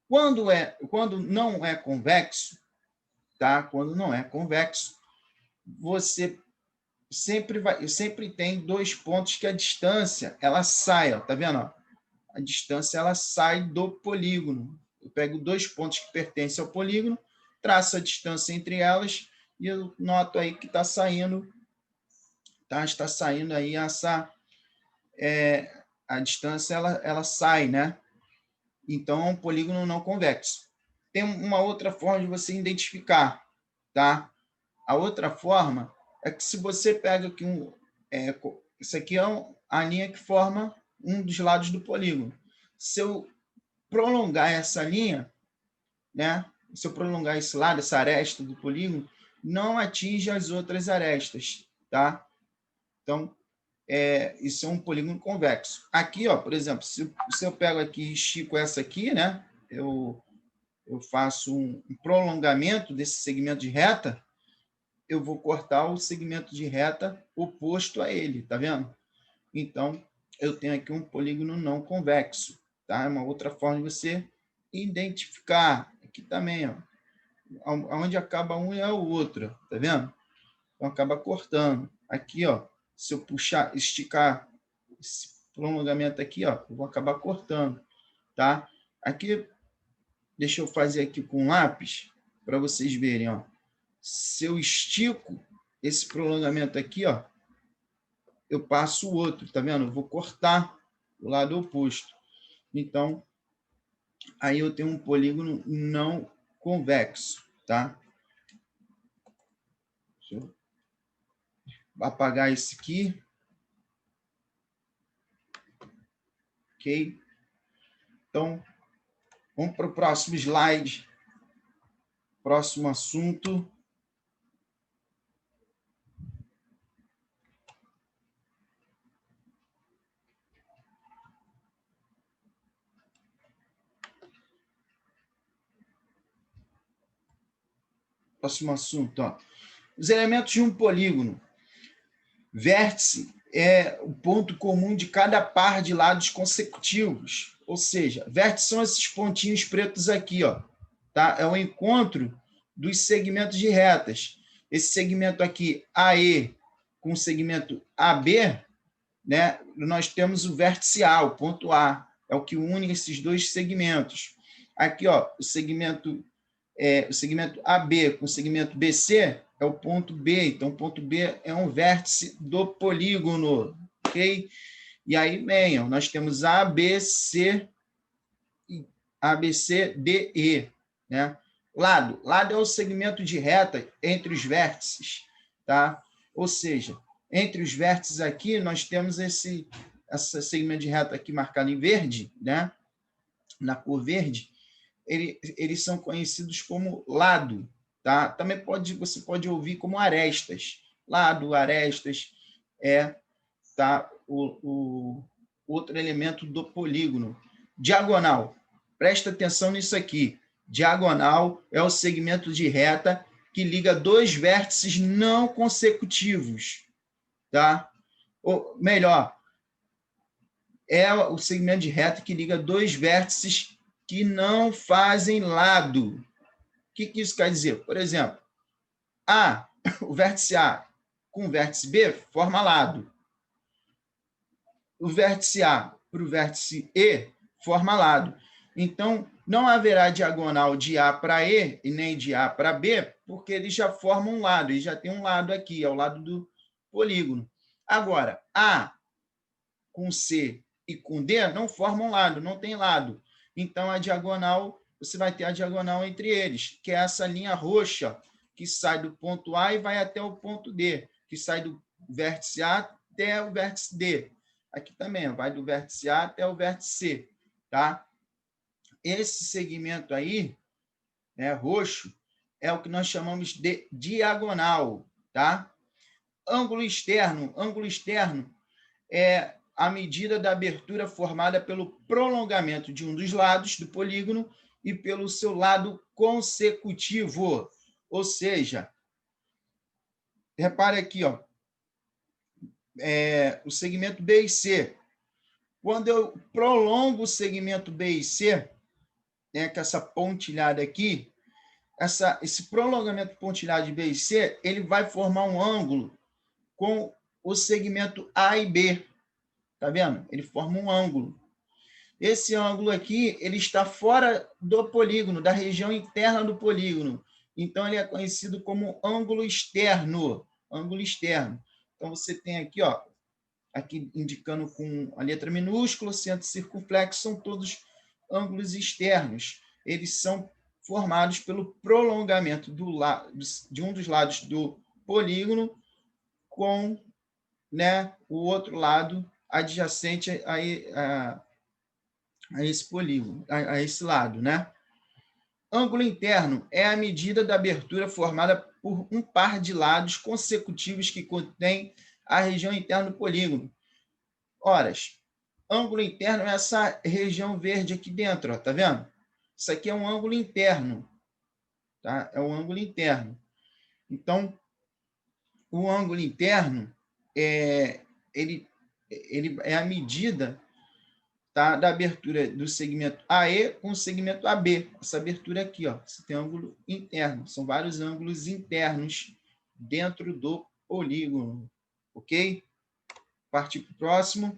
Quando não é convexo, tá? Quando não é convexo, você sempre tem dois pontos que a distância ela sai, ó, tá vendo? Ó? A distância ela sai do polígono. Eu pego dois pontos que pertencem ao polígono, traço a distância entre elas e eu noto aí que está saindo, tá? Está saindo aí a distância ela sai, né? Então é um polígono não convexo. Tem uma outra forma de você identificar, tá? A outra forma é que se você pega aqui isso aqui é a linha que forma um dos lados do polígono. Se eu prolongar essa linha, né? Se eu prolongar esse lado, essa aresta do polígono, não atinge as outras arestas, tá? Então, isso é um polígono convexo. Aqui, ó, por exemplo, se eu pego aqui e estico essa aqui, né? Eu faço um prolongamento desse segmento de reta, eu vou cortar o segmento de reta oposto a ele, tá vendo? Então, eu tenho aqui um polígono não convexo, tá? É uma outra forma de você identificar. Aqui também, ó, onde acaba um é o outro, tá vendo? Então, acaba cortando. Aqui, ó, se eu puxar, esticar esse prolongamento aqui, ó, eu vou acabar cortando, tá? Aqui, deixa eu fazer aqui com lápis, para vocês verem, ó. Se eu estico esse prolongamento aqui, ó, eu passo o outro, tá vendo? Eu vou cortar o lado oposto. Então, aí eu tenho um polígono não convexo, tá? Deixa eu apagar esse aqui. Ok? Então, Vamos para o próximo slide. Próximo assunto. Próximo assunto. Ó. Os elementos de um polígono. Vértice é o ponto comum de cada par de lados consecutivos. Ou seja, vértices são esses pontinhos pretos aqui, ó, tá? É o encontro dos segmentos de retas. Esse segmento aqui, AE, com o segmento AB, né? Nós temos o vértice A, o ponto A, é o que une esses dois segmentos. Aqui, ó, o segmento AB com o segmento BC é o ponto B, então o ponto B é um vértice do polígono, ok? E aí, venham, nós temos ABC, DE, né? Lado é o segmento de reta entre os vértices, tá? Ou seja, entre os vértices aqui, nós temos esse segmento de reta aqui marcado em verde, né? Na cor verde, eles são conhecidos como lado, tá? Também você pode ouvir como arestas. Lado, arestas, tá? O outro elemento do polígono. Diagonal. Presta atenção nisso aqui. Diagonal é o segmento de reta que liga dois vértices não consecutivos, tá? Ou melhor, é o segmento de reta que liga dois vértices que não fazem lado. O que isso quer dizer? Por exemplo, o vértice A com o vértice B forma lado. O vértice A para o vértice E forma lado. Então, não haverá diagonal de A para E e nem de A para B, porque eles já formam um lado, eles já tem um lado aqui, é o lado do polígono. Agora, A com C e com D não formam lado, não tem lado. Então, a diagonal, você vai ter a diagonal entre eles, que é essa linha roxa, que sai do ponto A e vai até o ponto D, que sai do vértice A até o vértice D. Aqui também, vai do vértice A até o vértice C, tá? Esse segmento aí, né, roxo, é o que nós chamamos de diagonal, tá? Ângulo externo é a medida da abertura formada pelo prolongamento de um dos lados do polígono e pelo seu lado consecutivo. Ou seja, repare aqui, ó, o segmento B e C. Quando eu prolongo o segmento B e C, né, com essa pontilhada aqui, esse prolongamento pontilhado de B e C, ele vai formar um ângulo com o segmento A e B. Tá vendo? Ele forma um ângulo. Esse ângulo aqui, ele está fora do polígono, da região interna do polígono. Então, ele é conhecido como ângulo externo. Ângulo externo. Então, você tem aqui, ó, aqui indicando com a letra minúscula, centro circunflexo, são todos ângulos externos. Eles são formados pelo prolongamento de um dos lados do polígono com, né, o outro lado adjacente a esse polígono, a esse lado, né? Ângulo interno é a medida da abertura formada por um par de lados consecutivos que contém a região interna do polígono. Ora, ângulo interno é essa região verde aqui dentro, ó, tá vendo? Isso aqui é um ângulo interno, tá? É um ângulo interno. Então, o ângulo interno ele é a medida, tá, da abertura do segmento AE com o segmento AB. Essa abertura aqui, ó, você tem ângulo interno. São vários ângulos internos dentro do polígono, ok? Partir para o próximo.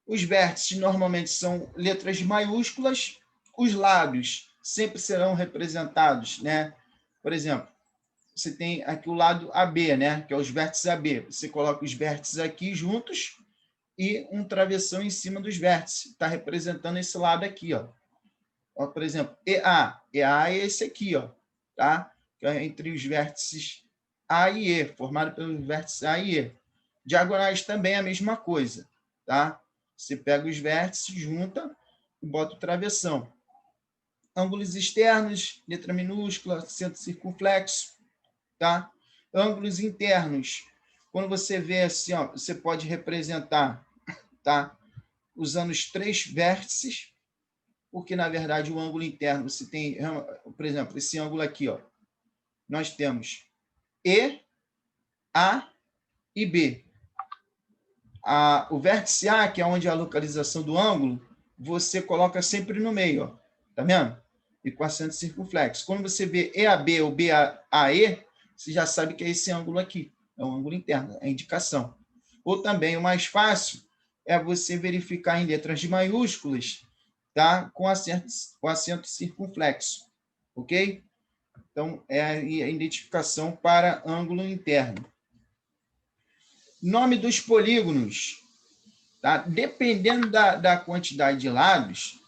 Os vértices normalmente são letras maiúsculas. Os lados sempre serão representados, né? Por exemplo, você tem aqui o lado AB, né? Que é os vértices AB. Você coloca os vértices aqui juntos e um travessão em cima dos vértices. Está representando esse lado aqui, ó. Ó, por exemplo, EA. EA é esse aqui, ó, tá? Que é entre os vértices A e E, formado pelos vértices A e E. Diagonais também é a mesma coisa, tá? Você pega os vértices, junta e bota o travessão. ângulos externos, letra minúscula, centro circunflexo, tá? Ângulos internos, quando você vê assim, ó, você pode representar, tá? Usando os 3 vértices, porque, na verdade, o ângulo interno, você tem, por exemplo, esse ângulo aqui, ó, nós temos E, A e B. O vértice A, que é onde é a localização do ângulo, você coloca sempre no meio, ó, tá vendo? E com acento circunflexo. Quando você vê EAB ou BAE, você já sabe que é esse ângulo aqui, é o ângulo interno, é a indicação. Ou também, o mais fácil é você verificar em letras maiúsculas, tá? Com acento circunflexo, ok? Então, é a identificação para ângulo interno. Nome dos polígonos. Tá? Dependendo da quantidade de lados,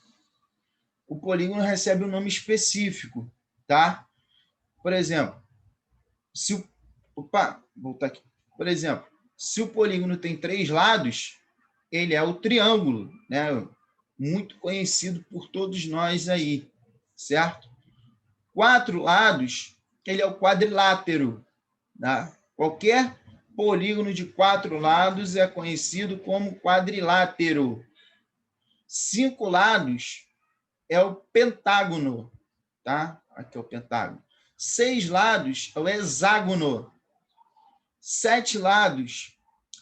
o polígono recebe um nome específico. Tá? Por exemplo, voltar aqui. Por exemplo, se o polígono tem 3 lados, ele é o triângulo, né? Muito conhecido por todos nós aí, certo? 4 lados, ele é o quadrilátero. Tá? Qualquer polígono de 4 lados é conhecido como quadrilátero. 5 lados é o pentágono. Tá? Aqui é o pentágono. 6 lados é o hexágono. 7 lados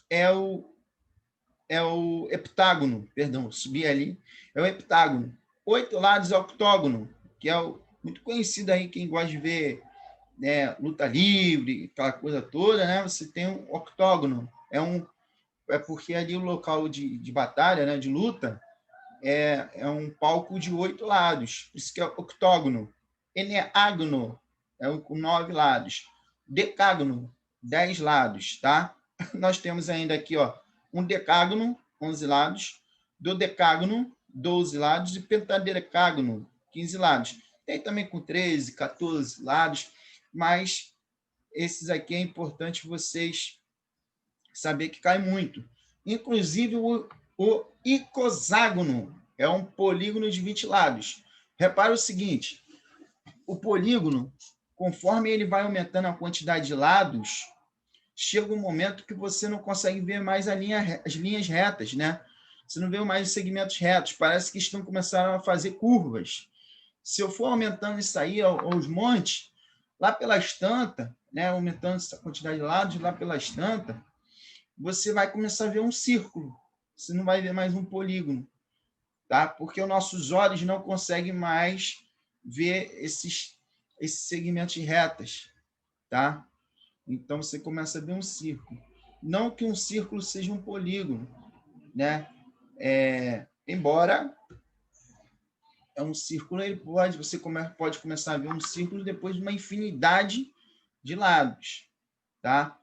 é o heptágono. Perdão, subi ali. É o heptágono. 8 lados é o octógono, que é muito conhecido aí, quem gosta de ver, né, luta livre, aquela coisa toda, né? Você tem um octógono. É porque ali o local de batalha, né, de luta, é um palco de 8 lados. Isso que é octógono. Eneágono é com 9 lados. Decágono, 10 lados, tá? Nós temos ainda aqui, ó, um decágono, 11 lados, dodecágono, 12 lados, e pentadecágono, 15 lados. Tem também com 13, 14 lados, mas esses aqui é importante vocês saber que cai muito. Inclusive, o icoságono é um polígono de 20 lados. Repara o seguinte, o polígono, conforme ele vai aumentando a quantidade de lados, chega um momento que você não consegue ver mais as linhas retas, né? Você não vê mais os segmentos retos, parece que estão começando a fazer curvas. Se eu for aumentando isso aí aos montes, lá pelas tantas, né, aumentando essa quantidade de lados, lá pelas tantas, você vai começar a ver um círculo. Você não vai ver mais um polígono, tá? Porque os nossos olhos não conseguem mais ver esses segmentos retas, tá? Então, você começa a ver um círculo. Não que um círculo seja um polígono, né? Embora é um círculo, você pode começar a ver um círculo depois de uma infinidade de lados, tá?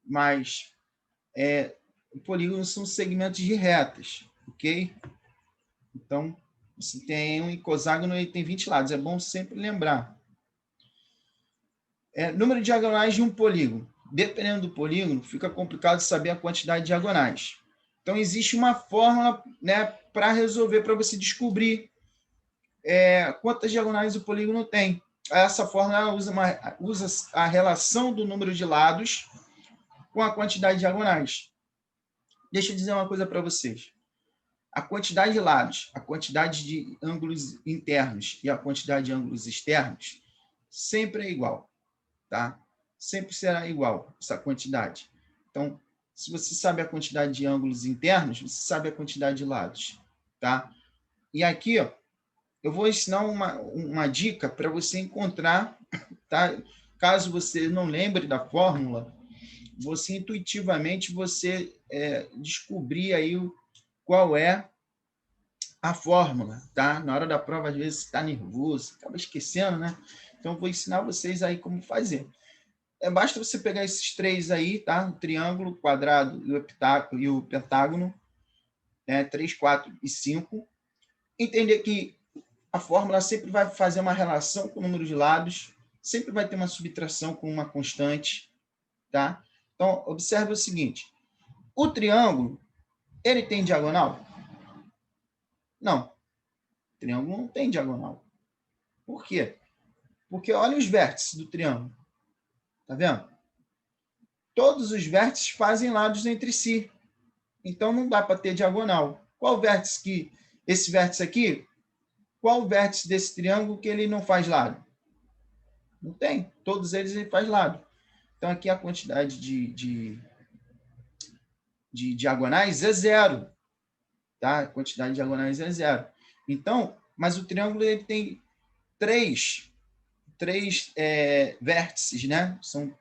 Mas polígonos são segmentos de retas, ok? Então, você tem um icoságono, ele tem 20 lados, é bom sempre lembrar. Número de diagonais de um polígono. Dependendo do polígono, fica complicado saber a quantidade de diagonais. Então, existe uma fórmula, né, para resolver, para você descobrir quantas diagonais o polígono tem. Essa fórmula usa a relação do número de lados com a quantidade de diagonais. Deixa eu dizer uma coisa para vocês. A quantidade de lados, a quantidade de ângulos internos e a quantidade de ângulos externos sempre é igual, tá? Sempre será igual essa quantidade. Então, se você sabe a quantidade de ângulos internos, você sabe a quantidade de lados, tá? E aqui, ó, eu vou ensinar uma dica para você encontrar, tá? Caso você não lembre da fórmula, você intuitivamente descobrir aí qual é a fórmula, tá? Na hora da prova, às vezes, você está nervoso, acaba esquecendo, né? Então, eu vou ensinar vocês aí como fazer. Basta você pegar esses 3 aí, tá? O triângulo, o quadrado e o pentágono, 3, 4 e 5. Entender que a fórmula sempre vai fazer uma relação com o número de lados, sempre vai ter uma subtração com uma constante, tá? Então, observe o seguinte. O triângulo, ele tem diagonal? Não. O triângulo não tem diagonal. Por quê? Porque olha os vértices do triângulo. Tá vendo? Todos os vértices fazem lados entre si. Então, não dá para ter diagonal. Qual vértice que... Esse vértice aqui, qual o vértice desse triângulo que ele não faz lado? Não tem. Todos eles ele faz lado. Então, aqui a quantidade de diagonais é zero. Tá? A quantidade de diagonais é zero. Então, mas o triângulo ele tem três vértices, né? São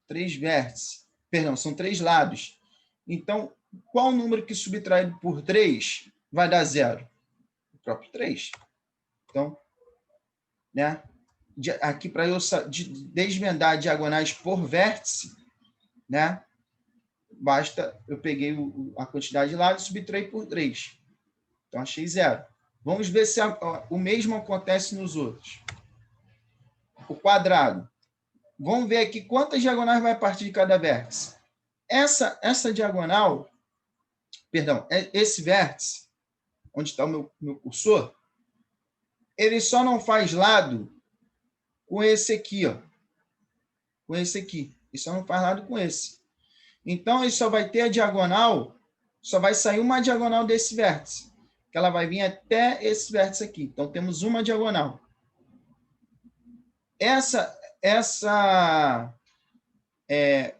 três vértices. Perdão, são três lados. Então, qual número que subtraído por 3 vai dar zero? O próprio 3. Então, né? Aqui, para eu desvendar diagonais por vértice, né? Basta, eu peguei a quantidade de lados e subtraí por 3. Então, achei zero. Vamos ver se o mesmo acontece nos outros. O quadrado. Vamos ver aqui quantas diagonais vai partir de cada vértice. Essa diagonal, perdão, esse vértice, onde está o meu cursor, ele só não faz lado com esse aqui, ó. Com esse aqui. Ele só não faz lado com esse. Então, ele só vai ter a diagonal, só vai sair uma diagonal desse vértice, que ela vai vir até esse vértice aqui. Então, temos uma diagonal. Essa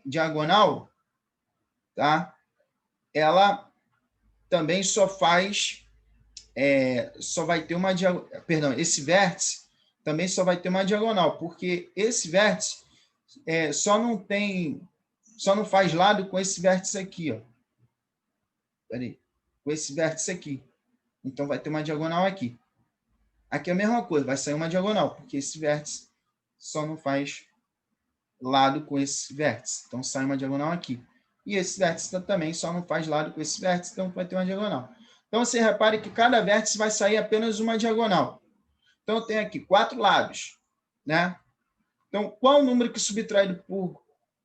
diagonal, tá? Ela também só faz, só vai ter uma diagonal, perdão, esse vértice também só vai ter uma diagonal, porque esse vértice só não faz lado com esse vértice aqui, ó. Peraí, com esse vértice aqui. Então, vai ter uma diagonal aqui. Aqui é a mesma coisa, vai sair uma diagonal, porque esse vértice só não faz lado com esse vértice. Então, sai uma diagonal aqui. E esse vértice também só não faz lado com esse vértice, então vai ter uma diagonal. Então, você repare que cada vértice vai sair apenas uma diagonal. Então, eu tenho aqui 4 lados, né? Então, qual o número que subtraído por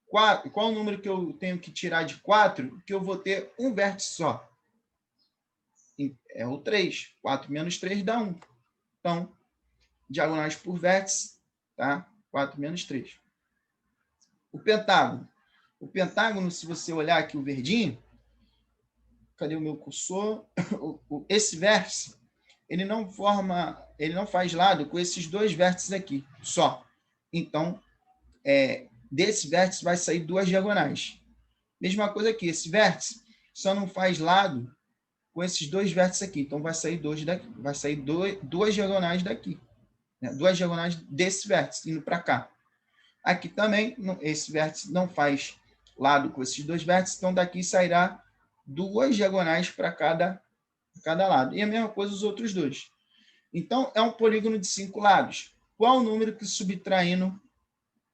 4, qual o número que eu tenho que tirar de 4, que eu vou ter um vértice só? É o 3. 4 menos 3 dá 1. Então, diagonais por vértice, tá? 4 menos 3. O pentágono. O pentágono, se você olhar aqui o verdinho, cadê o meu cursor? Esse vértice, ele não faz lado com esses dois vértices aqui, só. Então, desse vértice vai sair 2 diagonais. Mesma coisa aqui, esse vértice só não faz lado com esses 2 vértices aqui. Então, vai sair 2 daqui, vai sair 2 diagonais daqui. Né? 2 diagonais desse vértice, indo para cá. Aqui também, esse vértice não faz lado com esses 2 vértices, então daqui sairá 2 diagonais para cada lado. E a mesma coisa os outros 2. Então, é um polígono de 5 lados. Qual o número que subtraindo,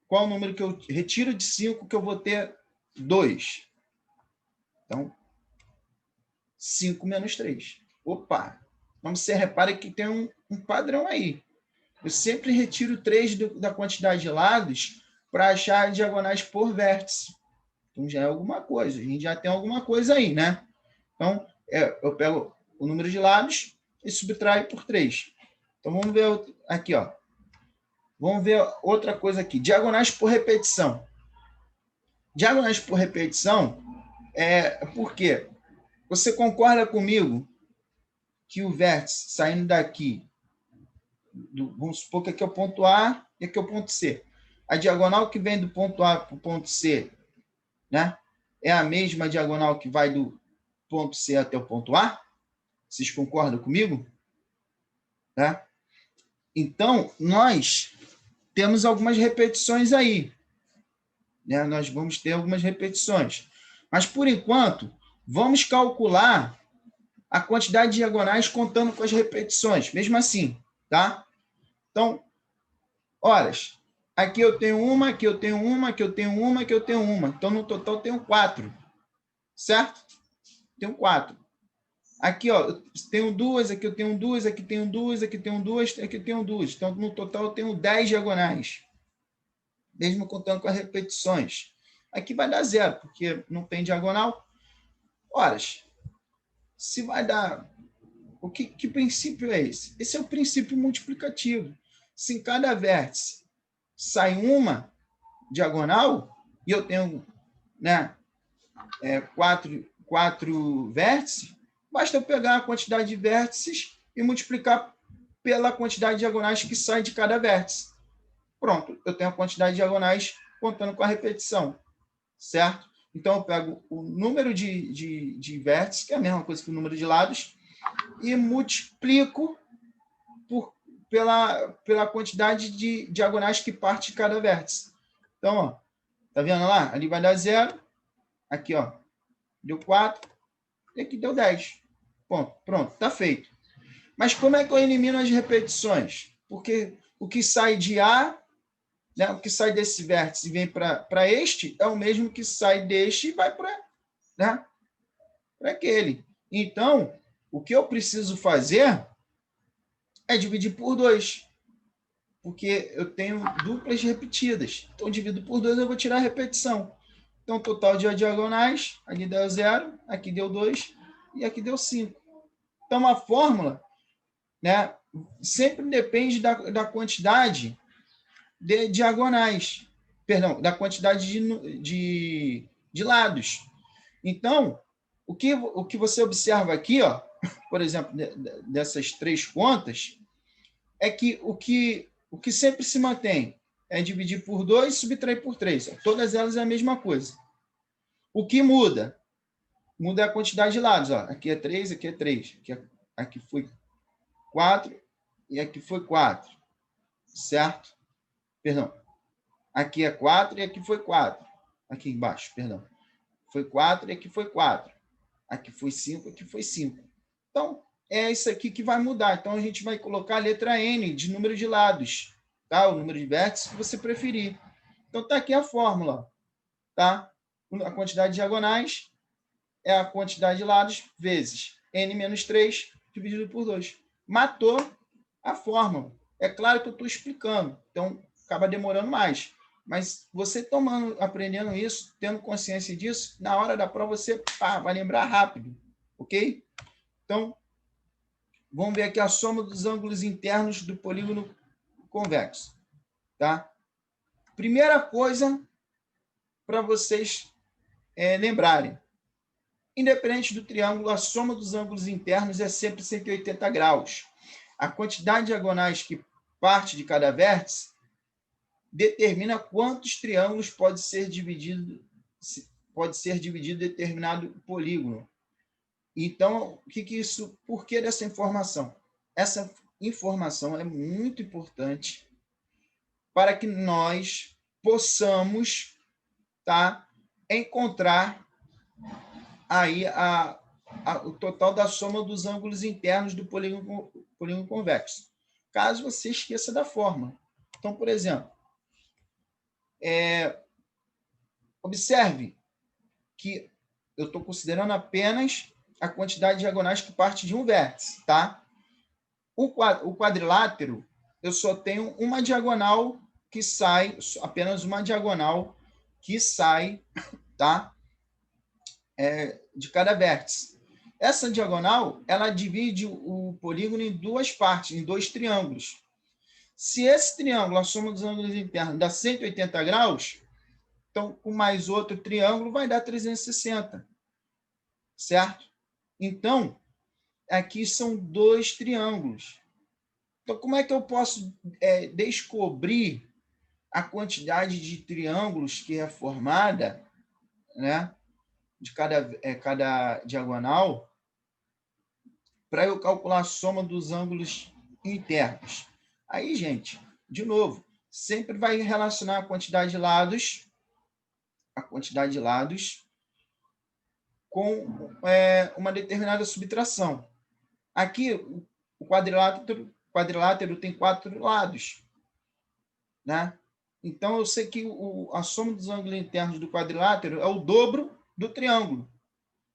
qual o número que eu retiro de 5 que eu vou ter 2? Então, 5 menos 3. Opa! Então, você repara que tem um padrão aí. Eu sempre retiro 3 da quantidade de lados para achar diagonais por vértice. Então, já é alguma coisa. A gente já tem alguma coisa aí, né? Então, eu pego o número de lados e subtraio por 3. Então, vamos ver aqui, ó. Vamos ver outra coisa aqui. Diagonais por repetição. Diagonais por repetição por quê? Você concorda comigo que o vértice saindo daqui, vamos supor que aqui é o ponto A e aqui é o ponto C. A diagonal que vem do ponto A para o ponto C, né, é a mesma diagonal que vai do ponto C até o ponto A? Vocês concordam comigo? Tá? Então, nós temos algumas repetições aí. Né? Nós vamos ter algumas repetições. Mas, por enquanto, vamos calcular a quantidade de diagonais contando com as repetições, mesmo assim. Tá? Então, horas. Aqui eu tenho uma, aqui eu tenho uma, aqui eu tenho uma, aqui eu tenho uma. Então, no total, eu tenho 4. Certo? Tenho 4. Aqui, ó, eu tenho 2, aqui eu tenho 2, aqui tenho 2, aqui tenho 2, aqui tenho 2. Então, no total, eu tenho 10 diagonais. Mesmo contando com as repetições. Aqui vai dar 0, porque não tem diagonal. Horas. Se vai dar... Que princípio é esse? Esse é o princípio multiplicativo. se em cada vértice sai uma diagonal, e eu tenho, né, quatro vértices, basta eu pegar a quantidade de vértices e multiplicar pela quantidade de diagonais que sai de cada vértice. Pronto, eu tenho a quantidade de diagonais contando com a repetição, certo? Então, eu pego o número de vértices, que é a mesma coisa que o número de lados, e multiplico pela quantidade de diagonais que parte de cada vértice. Então, ó, tá vendo lá? Ali vai dar 0, aqui, ó, deu 4, e aqui deu 10. Ponto, pronto, tá feito. Mas como é que eu elimino as repetições? Porque o que sai de A, né, o que sai desse vértice e vem para este, é o mesmo que sai deste e vai para, né, aquele. Então, o que eu preciso fazer é dividir por 2, porque eu tenho duplas repetidas. Então, divido por 2, eu vou tirar a repetição. Então, total de diagonais, aqui deu 0, aqui deu 2 e aqui deu 5. Então, a fórmula, né, sempre depende da quantidade de diagonais, perdão, da quantidade de lados. Então, o que você observa aqui, ó, por exemplo, dessas 3 contas, é que o que sempre se mantém é dividir por 2 e subtrair por 3. Todas elas é a mesma coisa. O que muda? Muda a quantidade de lados. Ó. Aqui é 3, aqui é 3. Aqui foi 4 e aqui foi 4. Certo? Perdão. Aqui é 4 e aqui foi 4. Aqui embaixo, perdão. Foi 4 e aqui foi 4. Aqui foi 5, aqui foi 5. Então, é isso aqui que vai mudar. Então, a gente vai colocar a letra N de número de lados, tá? O número de vértices que você preferir. Então, está aqui a fórmula, tá? A quantidade de diagonais é a quantidade de lados vezes N menos 3 dividido por 2. Matou a fórmula. É claro que eu estou explicando, então acaba demorando mais. Mas você aprendendo isso, tendo consciência disso, na hora da prova você vai lembrar rápido, ok? Então, vamos ver aqui a soma dos ângulos internos do polígono convexo, tá? Primeira coisa para vocês lembrarem, independente do triângulo, a soma dos ângulos internos é sempre 180 graus. A quantidade de diagonais que parte de cada vértice determina quantos triângulos pode ser dividido determinado polígono. Então, por que dessa informação? Essa informação é muito importante para que nós possamos, tá, encontrar aí o total da soma dos ângulos internos do polígono convexo. Caso você esqueça da forma. Então, por exemplo, observe que eu estou considerando apenas a quantidade de diagonais que parte de um vértice, tá? O quadrilátero, eu só tenho uma diagonal que sai, apenas uma diagonal que sai, tá? De cada vértice. Essa diagonal, ela divide o polígono em 2 partes, em 2 triângulos. Se esse triângulo, a soma dos ângulos internos, dá 180 graus, então, com mais outro triângulo, vai dar 360. Certo? Então, aqui são 2 triângulos. Então, como é que eu posso descobrir a quantidade de triângulos que é formada, né, de cada diagonal, para eu calcular a soma dos ângulos internos? Aí, gente, de novo, sempre vai relacionar a quantidade de lados com uma determinada subtração. Aqui, o quadrilátero tem 4 lados, né? Então, eu sei que a soma dos ângulos internos do quadrilátero é o dobro do triângulo.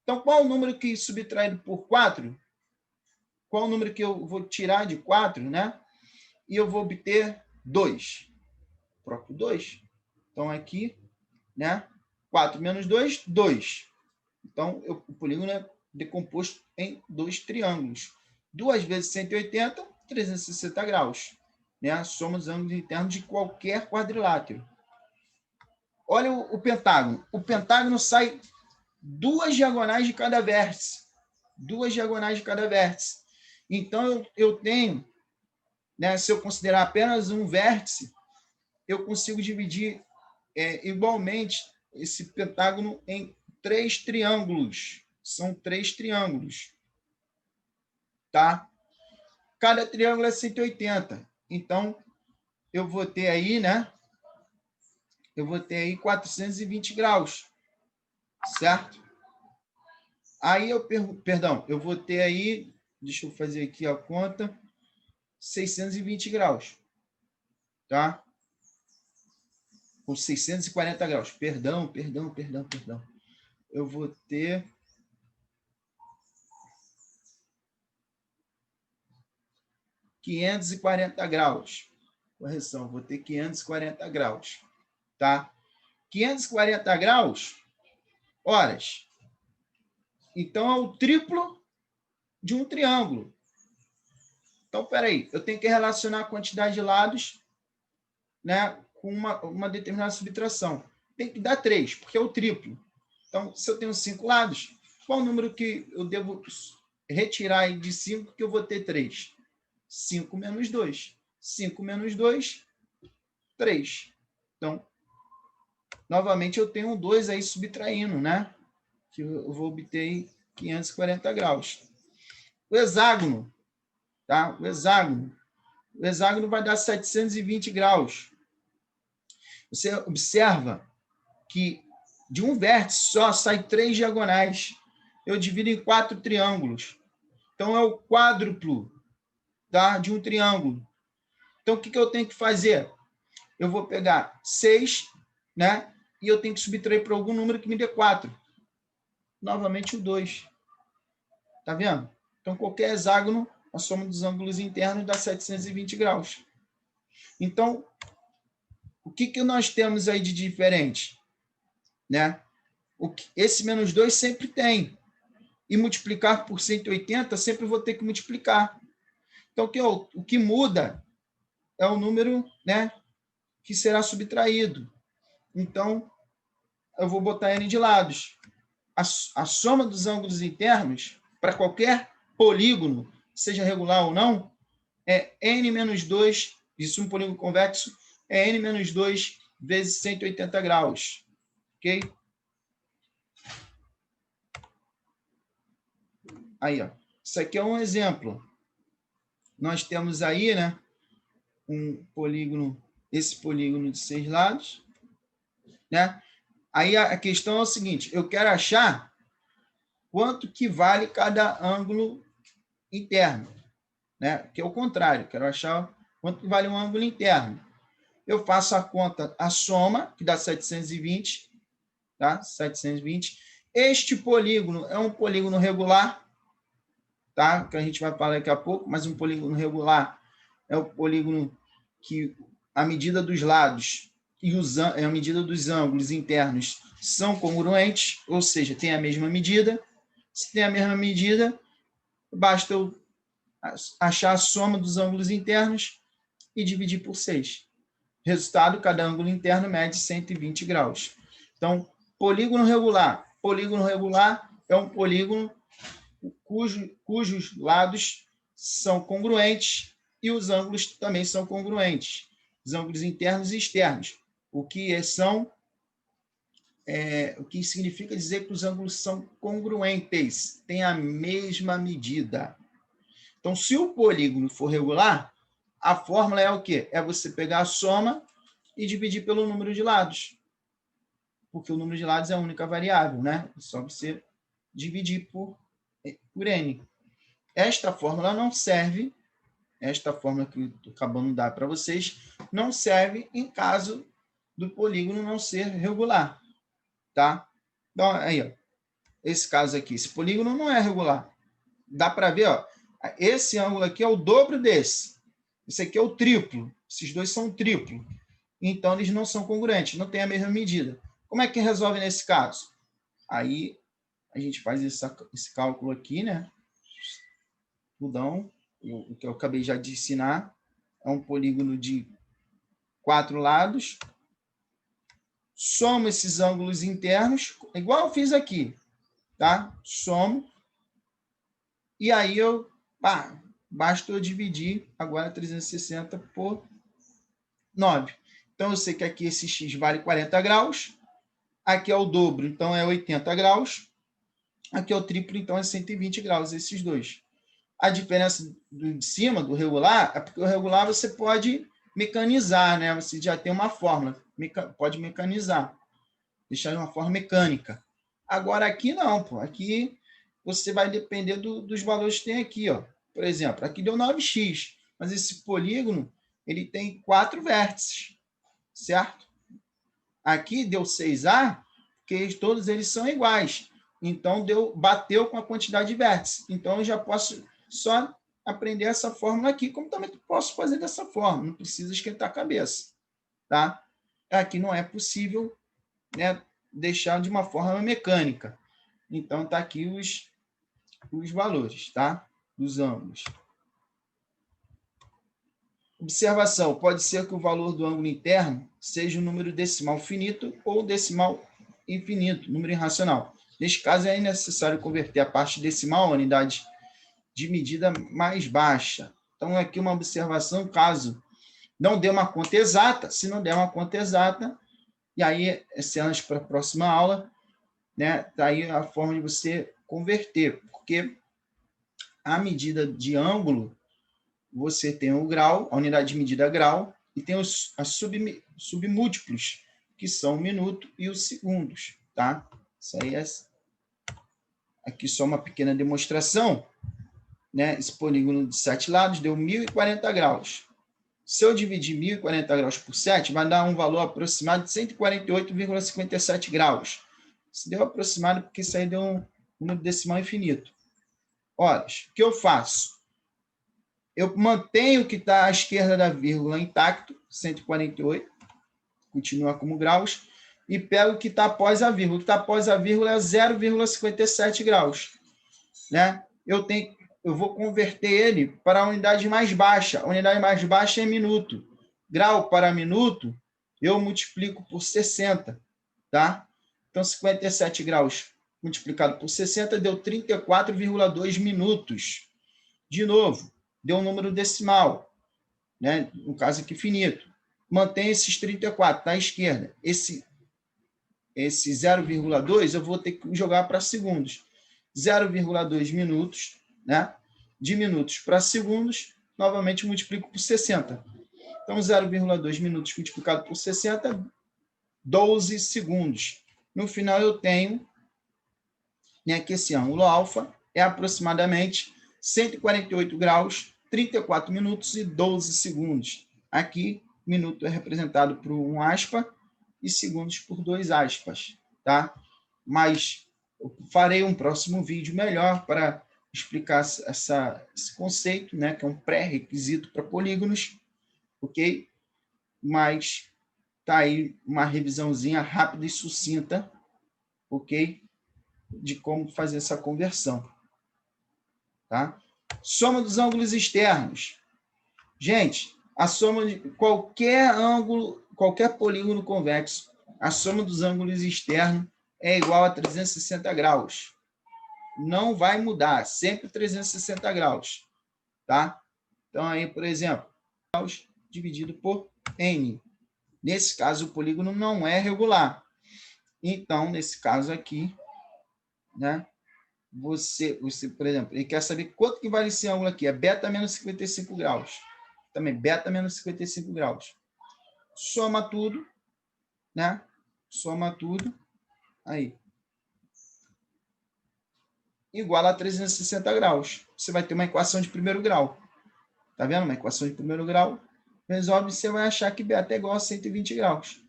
Então, qual o número que subtraído por 4? Qual o número que eu vou tirar de 4, né? E eu vou obter 2. O próprio 2. Então, aqui, né? 4 menos 2, 2. Então, o polígono é decomposto em 2 triângulos. 2 vezes 180, 360 graus. né, a soma dos ângulos internos de qualquer quadrilátero. Olha o pentágono. O pentágono sai 2 diagonais de cada vértice. 2 diagonais de cada vértice. Então, eu tenho, né, se eu considerar apenas um vértice, eu consigo dividir igualmente esse pentágono em 3 triângulos. São 3 triângulos. Tá? Cada triângulo é 180. Então, eu vou ter aí, né? Eu vou ter aí 420 graus. Certo? Aí eu perdão, eu vou ter aí, deixa eu fazer aqui a conta, 620 graus. Tá? Com 640 graus. Perdão. Eu vou ter 540 graus. Correção, vou ter 540 graus. Tá? 540 graus, horas. Então, é o triplo de um triângulo. Então, peraí, eu tenho que relacionar a quantidade de lados, né, com uma determinada subtração. Tem que dar 3, porque é o triplo. Então, se eu tenho 5 lados, qual o número que eu devo retirar de 5 que eu vou ter 3? 5 menos 2. 5 menos 2, 3. Então, novamente, eu tenho um 2 aí subtraindo, né? Que eu vou obter 540 graus. O hexágono, tá? O hexágono vai dar 720 graus. Você observa que de um vértice só sai 3 diagonais. Eu divido em 4 triângulos. Então, é o quádruplo, tá, de um triângulo. Então, o que eu tenho que fazer? Eu vou pegar 6, né? E eu tenho que subtrair para algum número que me dê 4. Novamente o 2. Tá vendo? Então, qualquer hexágono, a soma dos ângulos internos dá 720 graus. Então, o que nós temos aí de diferente? Né? Esse menos 2 sempre tem. E multiplicar por 180, sempre vou ter que multiplicar. Então, o que muda é o número, né, que será subtraído. Então, eu vou botar n de lados. A soma dos ângulos internos, para qualquer polígono, seja regular ou não, é n menos 2, isso um polígono convexo, é n menos 2 vezes 180 graus. Ok? Aí, ó. Isso aqui é um exemplo. Nós temos aí, né, um polígono, esse polígono de 6 lados, né? Aí a questão é o seguinte, eu quero achar quanto que vale cada ângulo interno, né? Que é o contrário, quero achar quanto que vale um ângulo interno. Eu faço a conta, a soma, que dá 720, tá? 720. Este polígono é um polígono regular, tá? Que a gente vai falar daqui a pouco, mas um polígono regular é o polígono que a medida dos lados e a medida dos ângulos internos são congruentes, ou seja, tem a mesma medida. Se tem a mesma medida, basta eu achar a soma dos ângulos internos e dividir por 6. Resultado, cada ângulo interno mede 120 graus. Então, polígono regular. Polígono regular é um polígono cujos lados são congruentes e os ângulos também são congruentes. Os ângulos internos e externos. O que significa dizer que os ângulos são congruentes, têm a mesma medida. Então, se o polígono for regular, a fórmula é o quê? É você pegar a soma e dividir pelo número de lados. Porque o número de lados é a única variável, né? É só você dividir por n. Esta fórmula não serve, esta fórmula que eu acabando de dar para vocês, não serve em caso do polígono não ser regular. Tá? Então, aí, ó, esse caso aqui, esse polígono não é regular. Dá para ver, ó, esse ângulo aqui é o dobro desse. Esse aqui é o triplo. Esses dois são triplo. Então, eles não são congruentes, não têm a mesma medida. Como é que resolve nesse caso? Aí, a gente faz esse cálculo aqui, né? Mudão, o que eu acabei já de ensinar. é um polígono de 4 lados. Somo esses ângulos internos, igual eu fiz aqui, tá? Somo. E aí basta eu dividir agora 360 por 9. Então, eu sei que aqui esse x vale 40 graus. Aqui é o dobro, então é 80 graus. Aqui é o triplo, então é 120 graus, esses dois. A diferença de cima, do regular, é porque o regular você pode mecanizar, né? Você já tem uma fórmula, pode mecanizar, deixar de uma forma mecânica. Agora, aqui não, pô. Aqui você vai depender dos valores que tem aqui, ó. Por exemplo, aqui deu 9x, mas esse polígono ele tem 4 vértices, certo? Aqui deu 6A, porque todos eles são iguais. Então, bateu com a quantidade de vértices. Então, eu já posso só aprender essa fórmula aqui, como também posso fazer dessa forma. Não precisa esquentar a cabeça. Tá? Aqui não é possível, né, deixar de uma forma mecânica. Então, está aqui os valores, tá? Dos ângulos. Observação, pode ser que o valor do ângulo interno seja um número decimal finito ou decimal infinito, número irracional. Neste caso, é necessário converter a parte decimal a unidade de medida mais baixa. Então, aqui uma observação, caso não dê uma conta exata, se não der uma conta exata, e aí, cenas para a próxima aula, né? Tá aí a forma de você converter, porque a medida de ângulo, você tem o grau, a unidade de medida grau, e tem os submúltiplos, que são o minuto e os segundos, tá? Isso aí é aqui só uma pequena demonstração, né? Esse polígono de 7 lados deu 1040 graus. Se eu dividir 1040 graus por 7, vai dar um valor aproximado de 148,57 graus. Se deu aproximado, porque isso aí deu um número decimal infinito. Olha, o que eu faço? Eu mantenho o que está à esquerda da vírgula intacto, 148, continua como graus, e pego o que está após a vírgula. O que está após a vírgula é 0,57 graus. Né? Eu vou converter ele para a unidade mais baixa. A unidade mais baixa é minuto. Grau para minuto, eu multiplico por 60. Tá? Então, 57 graus multiplicado por 60 deu 34,2 minutos. De novo, deu um número decimal, né? No caso aqui, finito. Mantém esses 34 na esquerda. Esse 0,2 eu vou ter que jogar para segundos. 0,2 minutos, né? De minutos para segundos, novamente multiplico por 60. Então, 0,2 minutos multiplicado por 60, 12 segundos. No final, eu tenho, né, que esse ângulo alfa é aproximadamente 148 graus, 34 minutos e 12 segundos. Aqui, minuto é representado por um aspa e segundos por 2 aspas, tá? Mas eu farei um próximo vídeo melhor para explicar esse conceito, né, que é um pré-requisito para polígonos, ok? Mas tá aí uma revisãozinha rápida e sucinta, ok? De como fazer essa conversão, tá? Soma dos ângulos externos. Gente, a soma de qualquer ângulo, qualquer polígono convexo, a soma dos ângulos externos é igual a 360 graus. Não vai mudar, sempre 360 graus, tá? Então, aí, por exemplo, dividido por n. Nesse caso, o polígono não é regular. Então, nesse caso aqui, né? Você, por exemplo, ele quer saber quanto que vale esse ângulo aqui. É beta menos 55 graus. Também beta menos 55 graus. Soma tudo, né? Soma tudo. Aí. Igual a 360 graus. Você vai ter uma equação de primeiro grau. Tá vendo? Uma equação de primeiro grau. Resolve, você vai achar que beta é igual a 120 graus.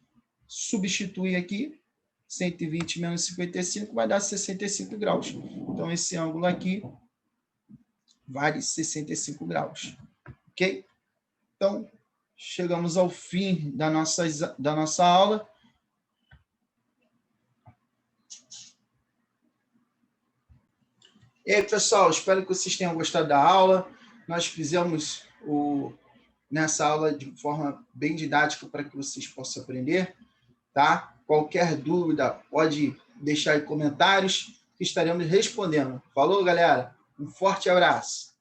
Substitui aqui. 120 menos 55 vai dar 65 graus. Então, esse ângulo aqui vale 65 graus. Ok? Então, chegamos ao fim da nossa aula. E aí, pessoal, espero que vocês tenham gostado da aula. Nós fizemos nessa aula de forma bem didática para que vocês possam aprender, tá? Qualquer dúvida, pode deixar em comentários que estaremos respondendo. Falou, galera? Um forte abraço.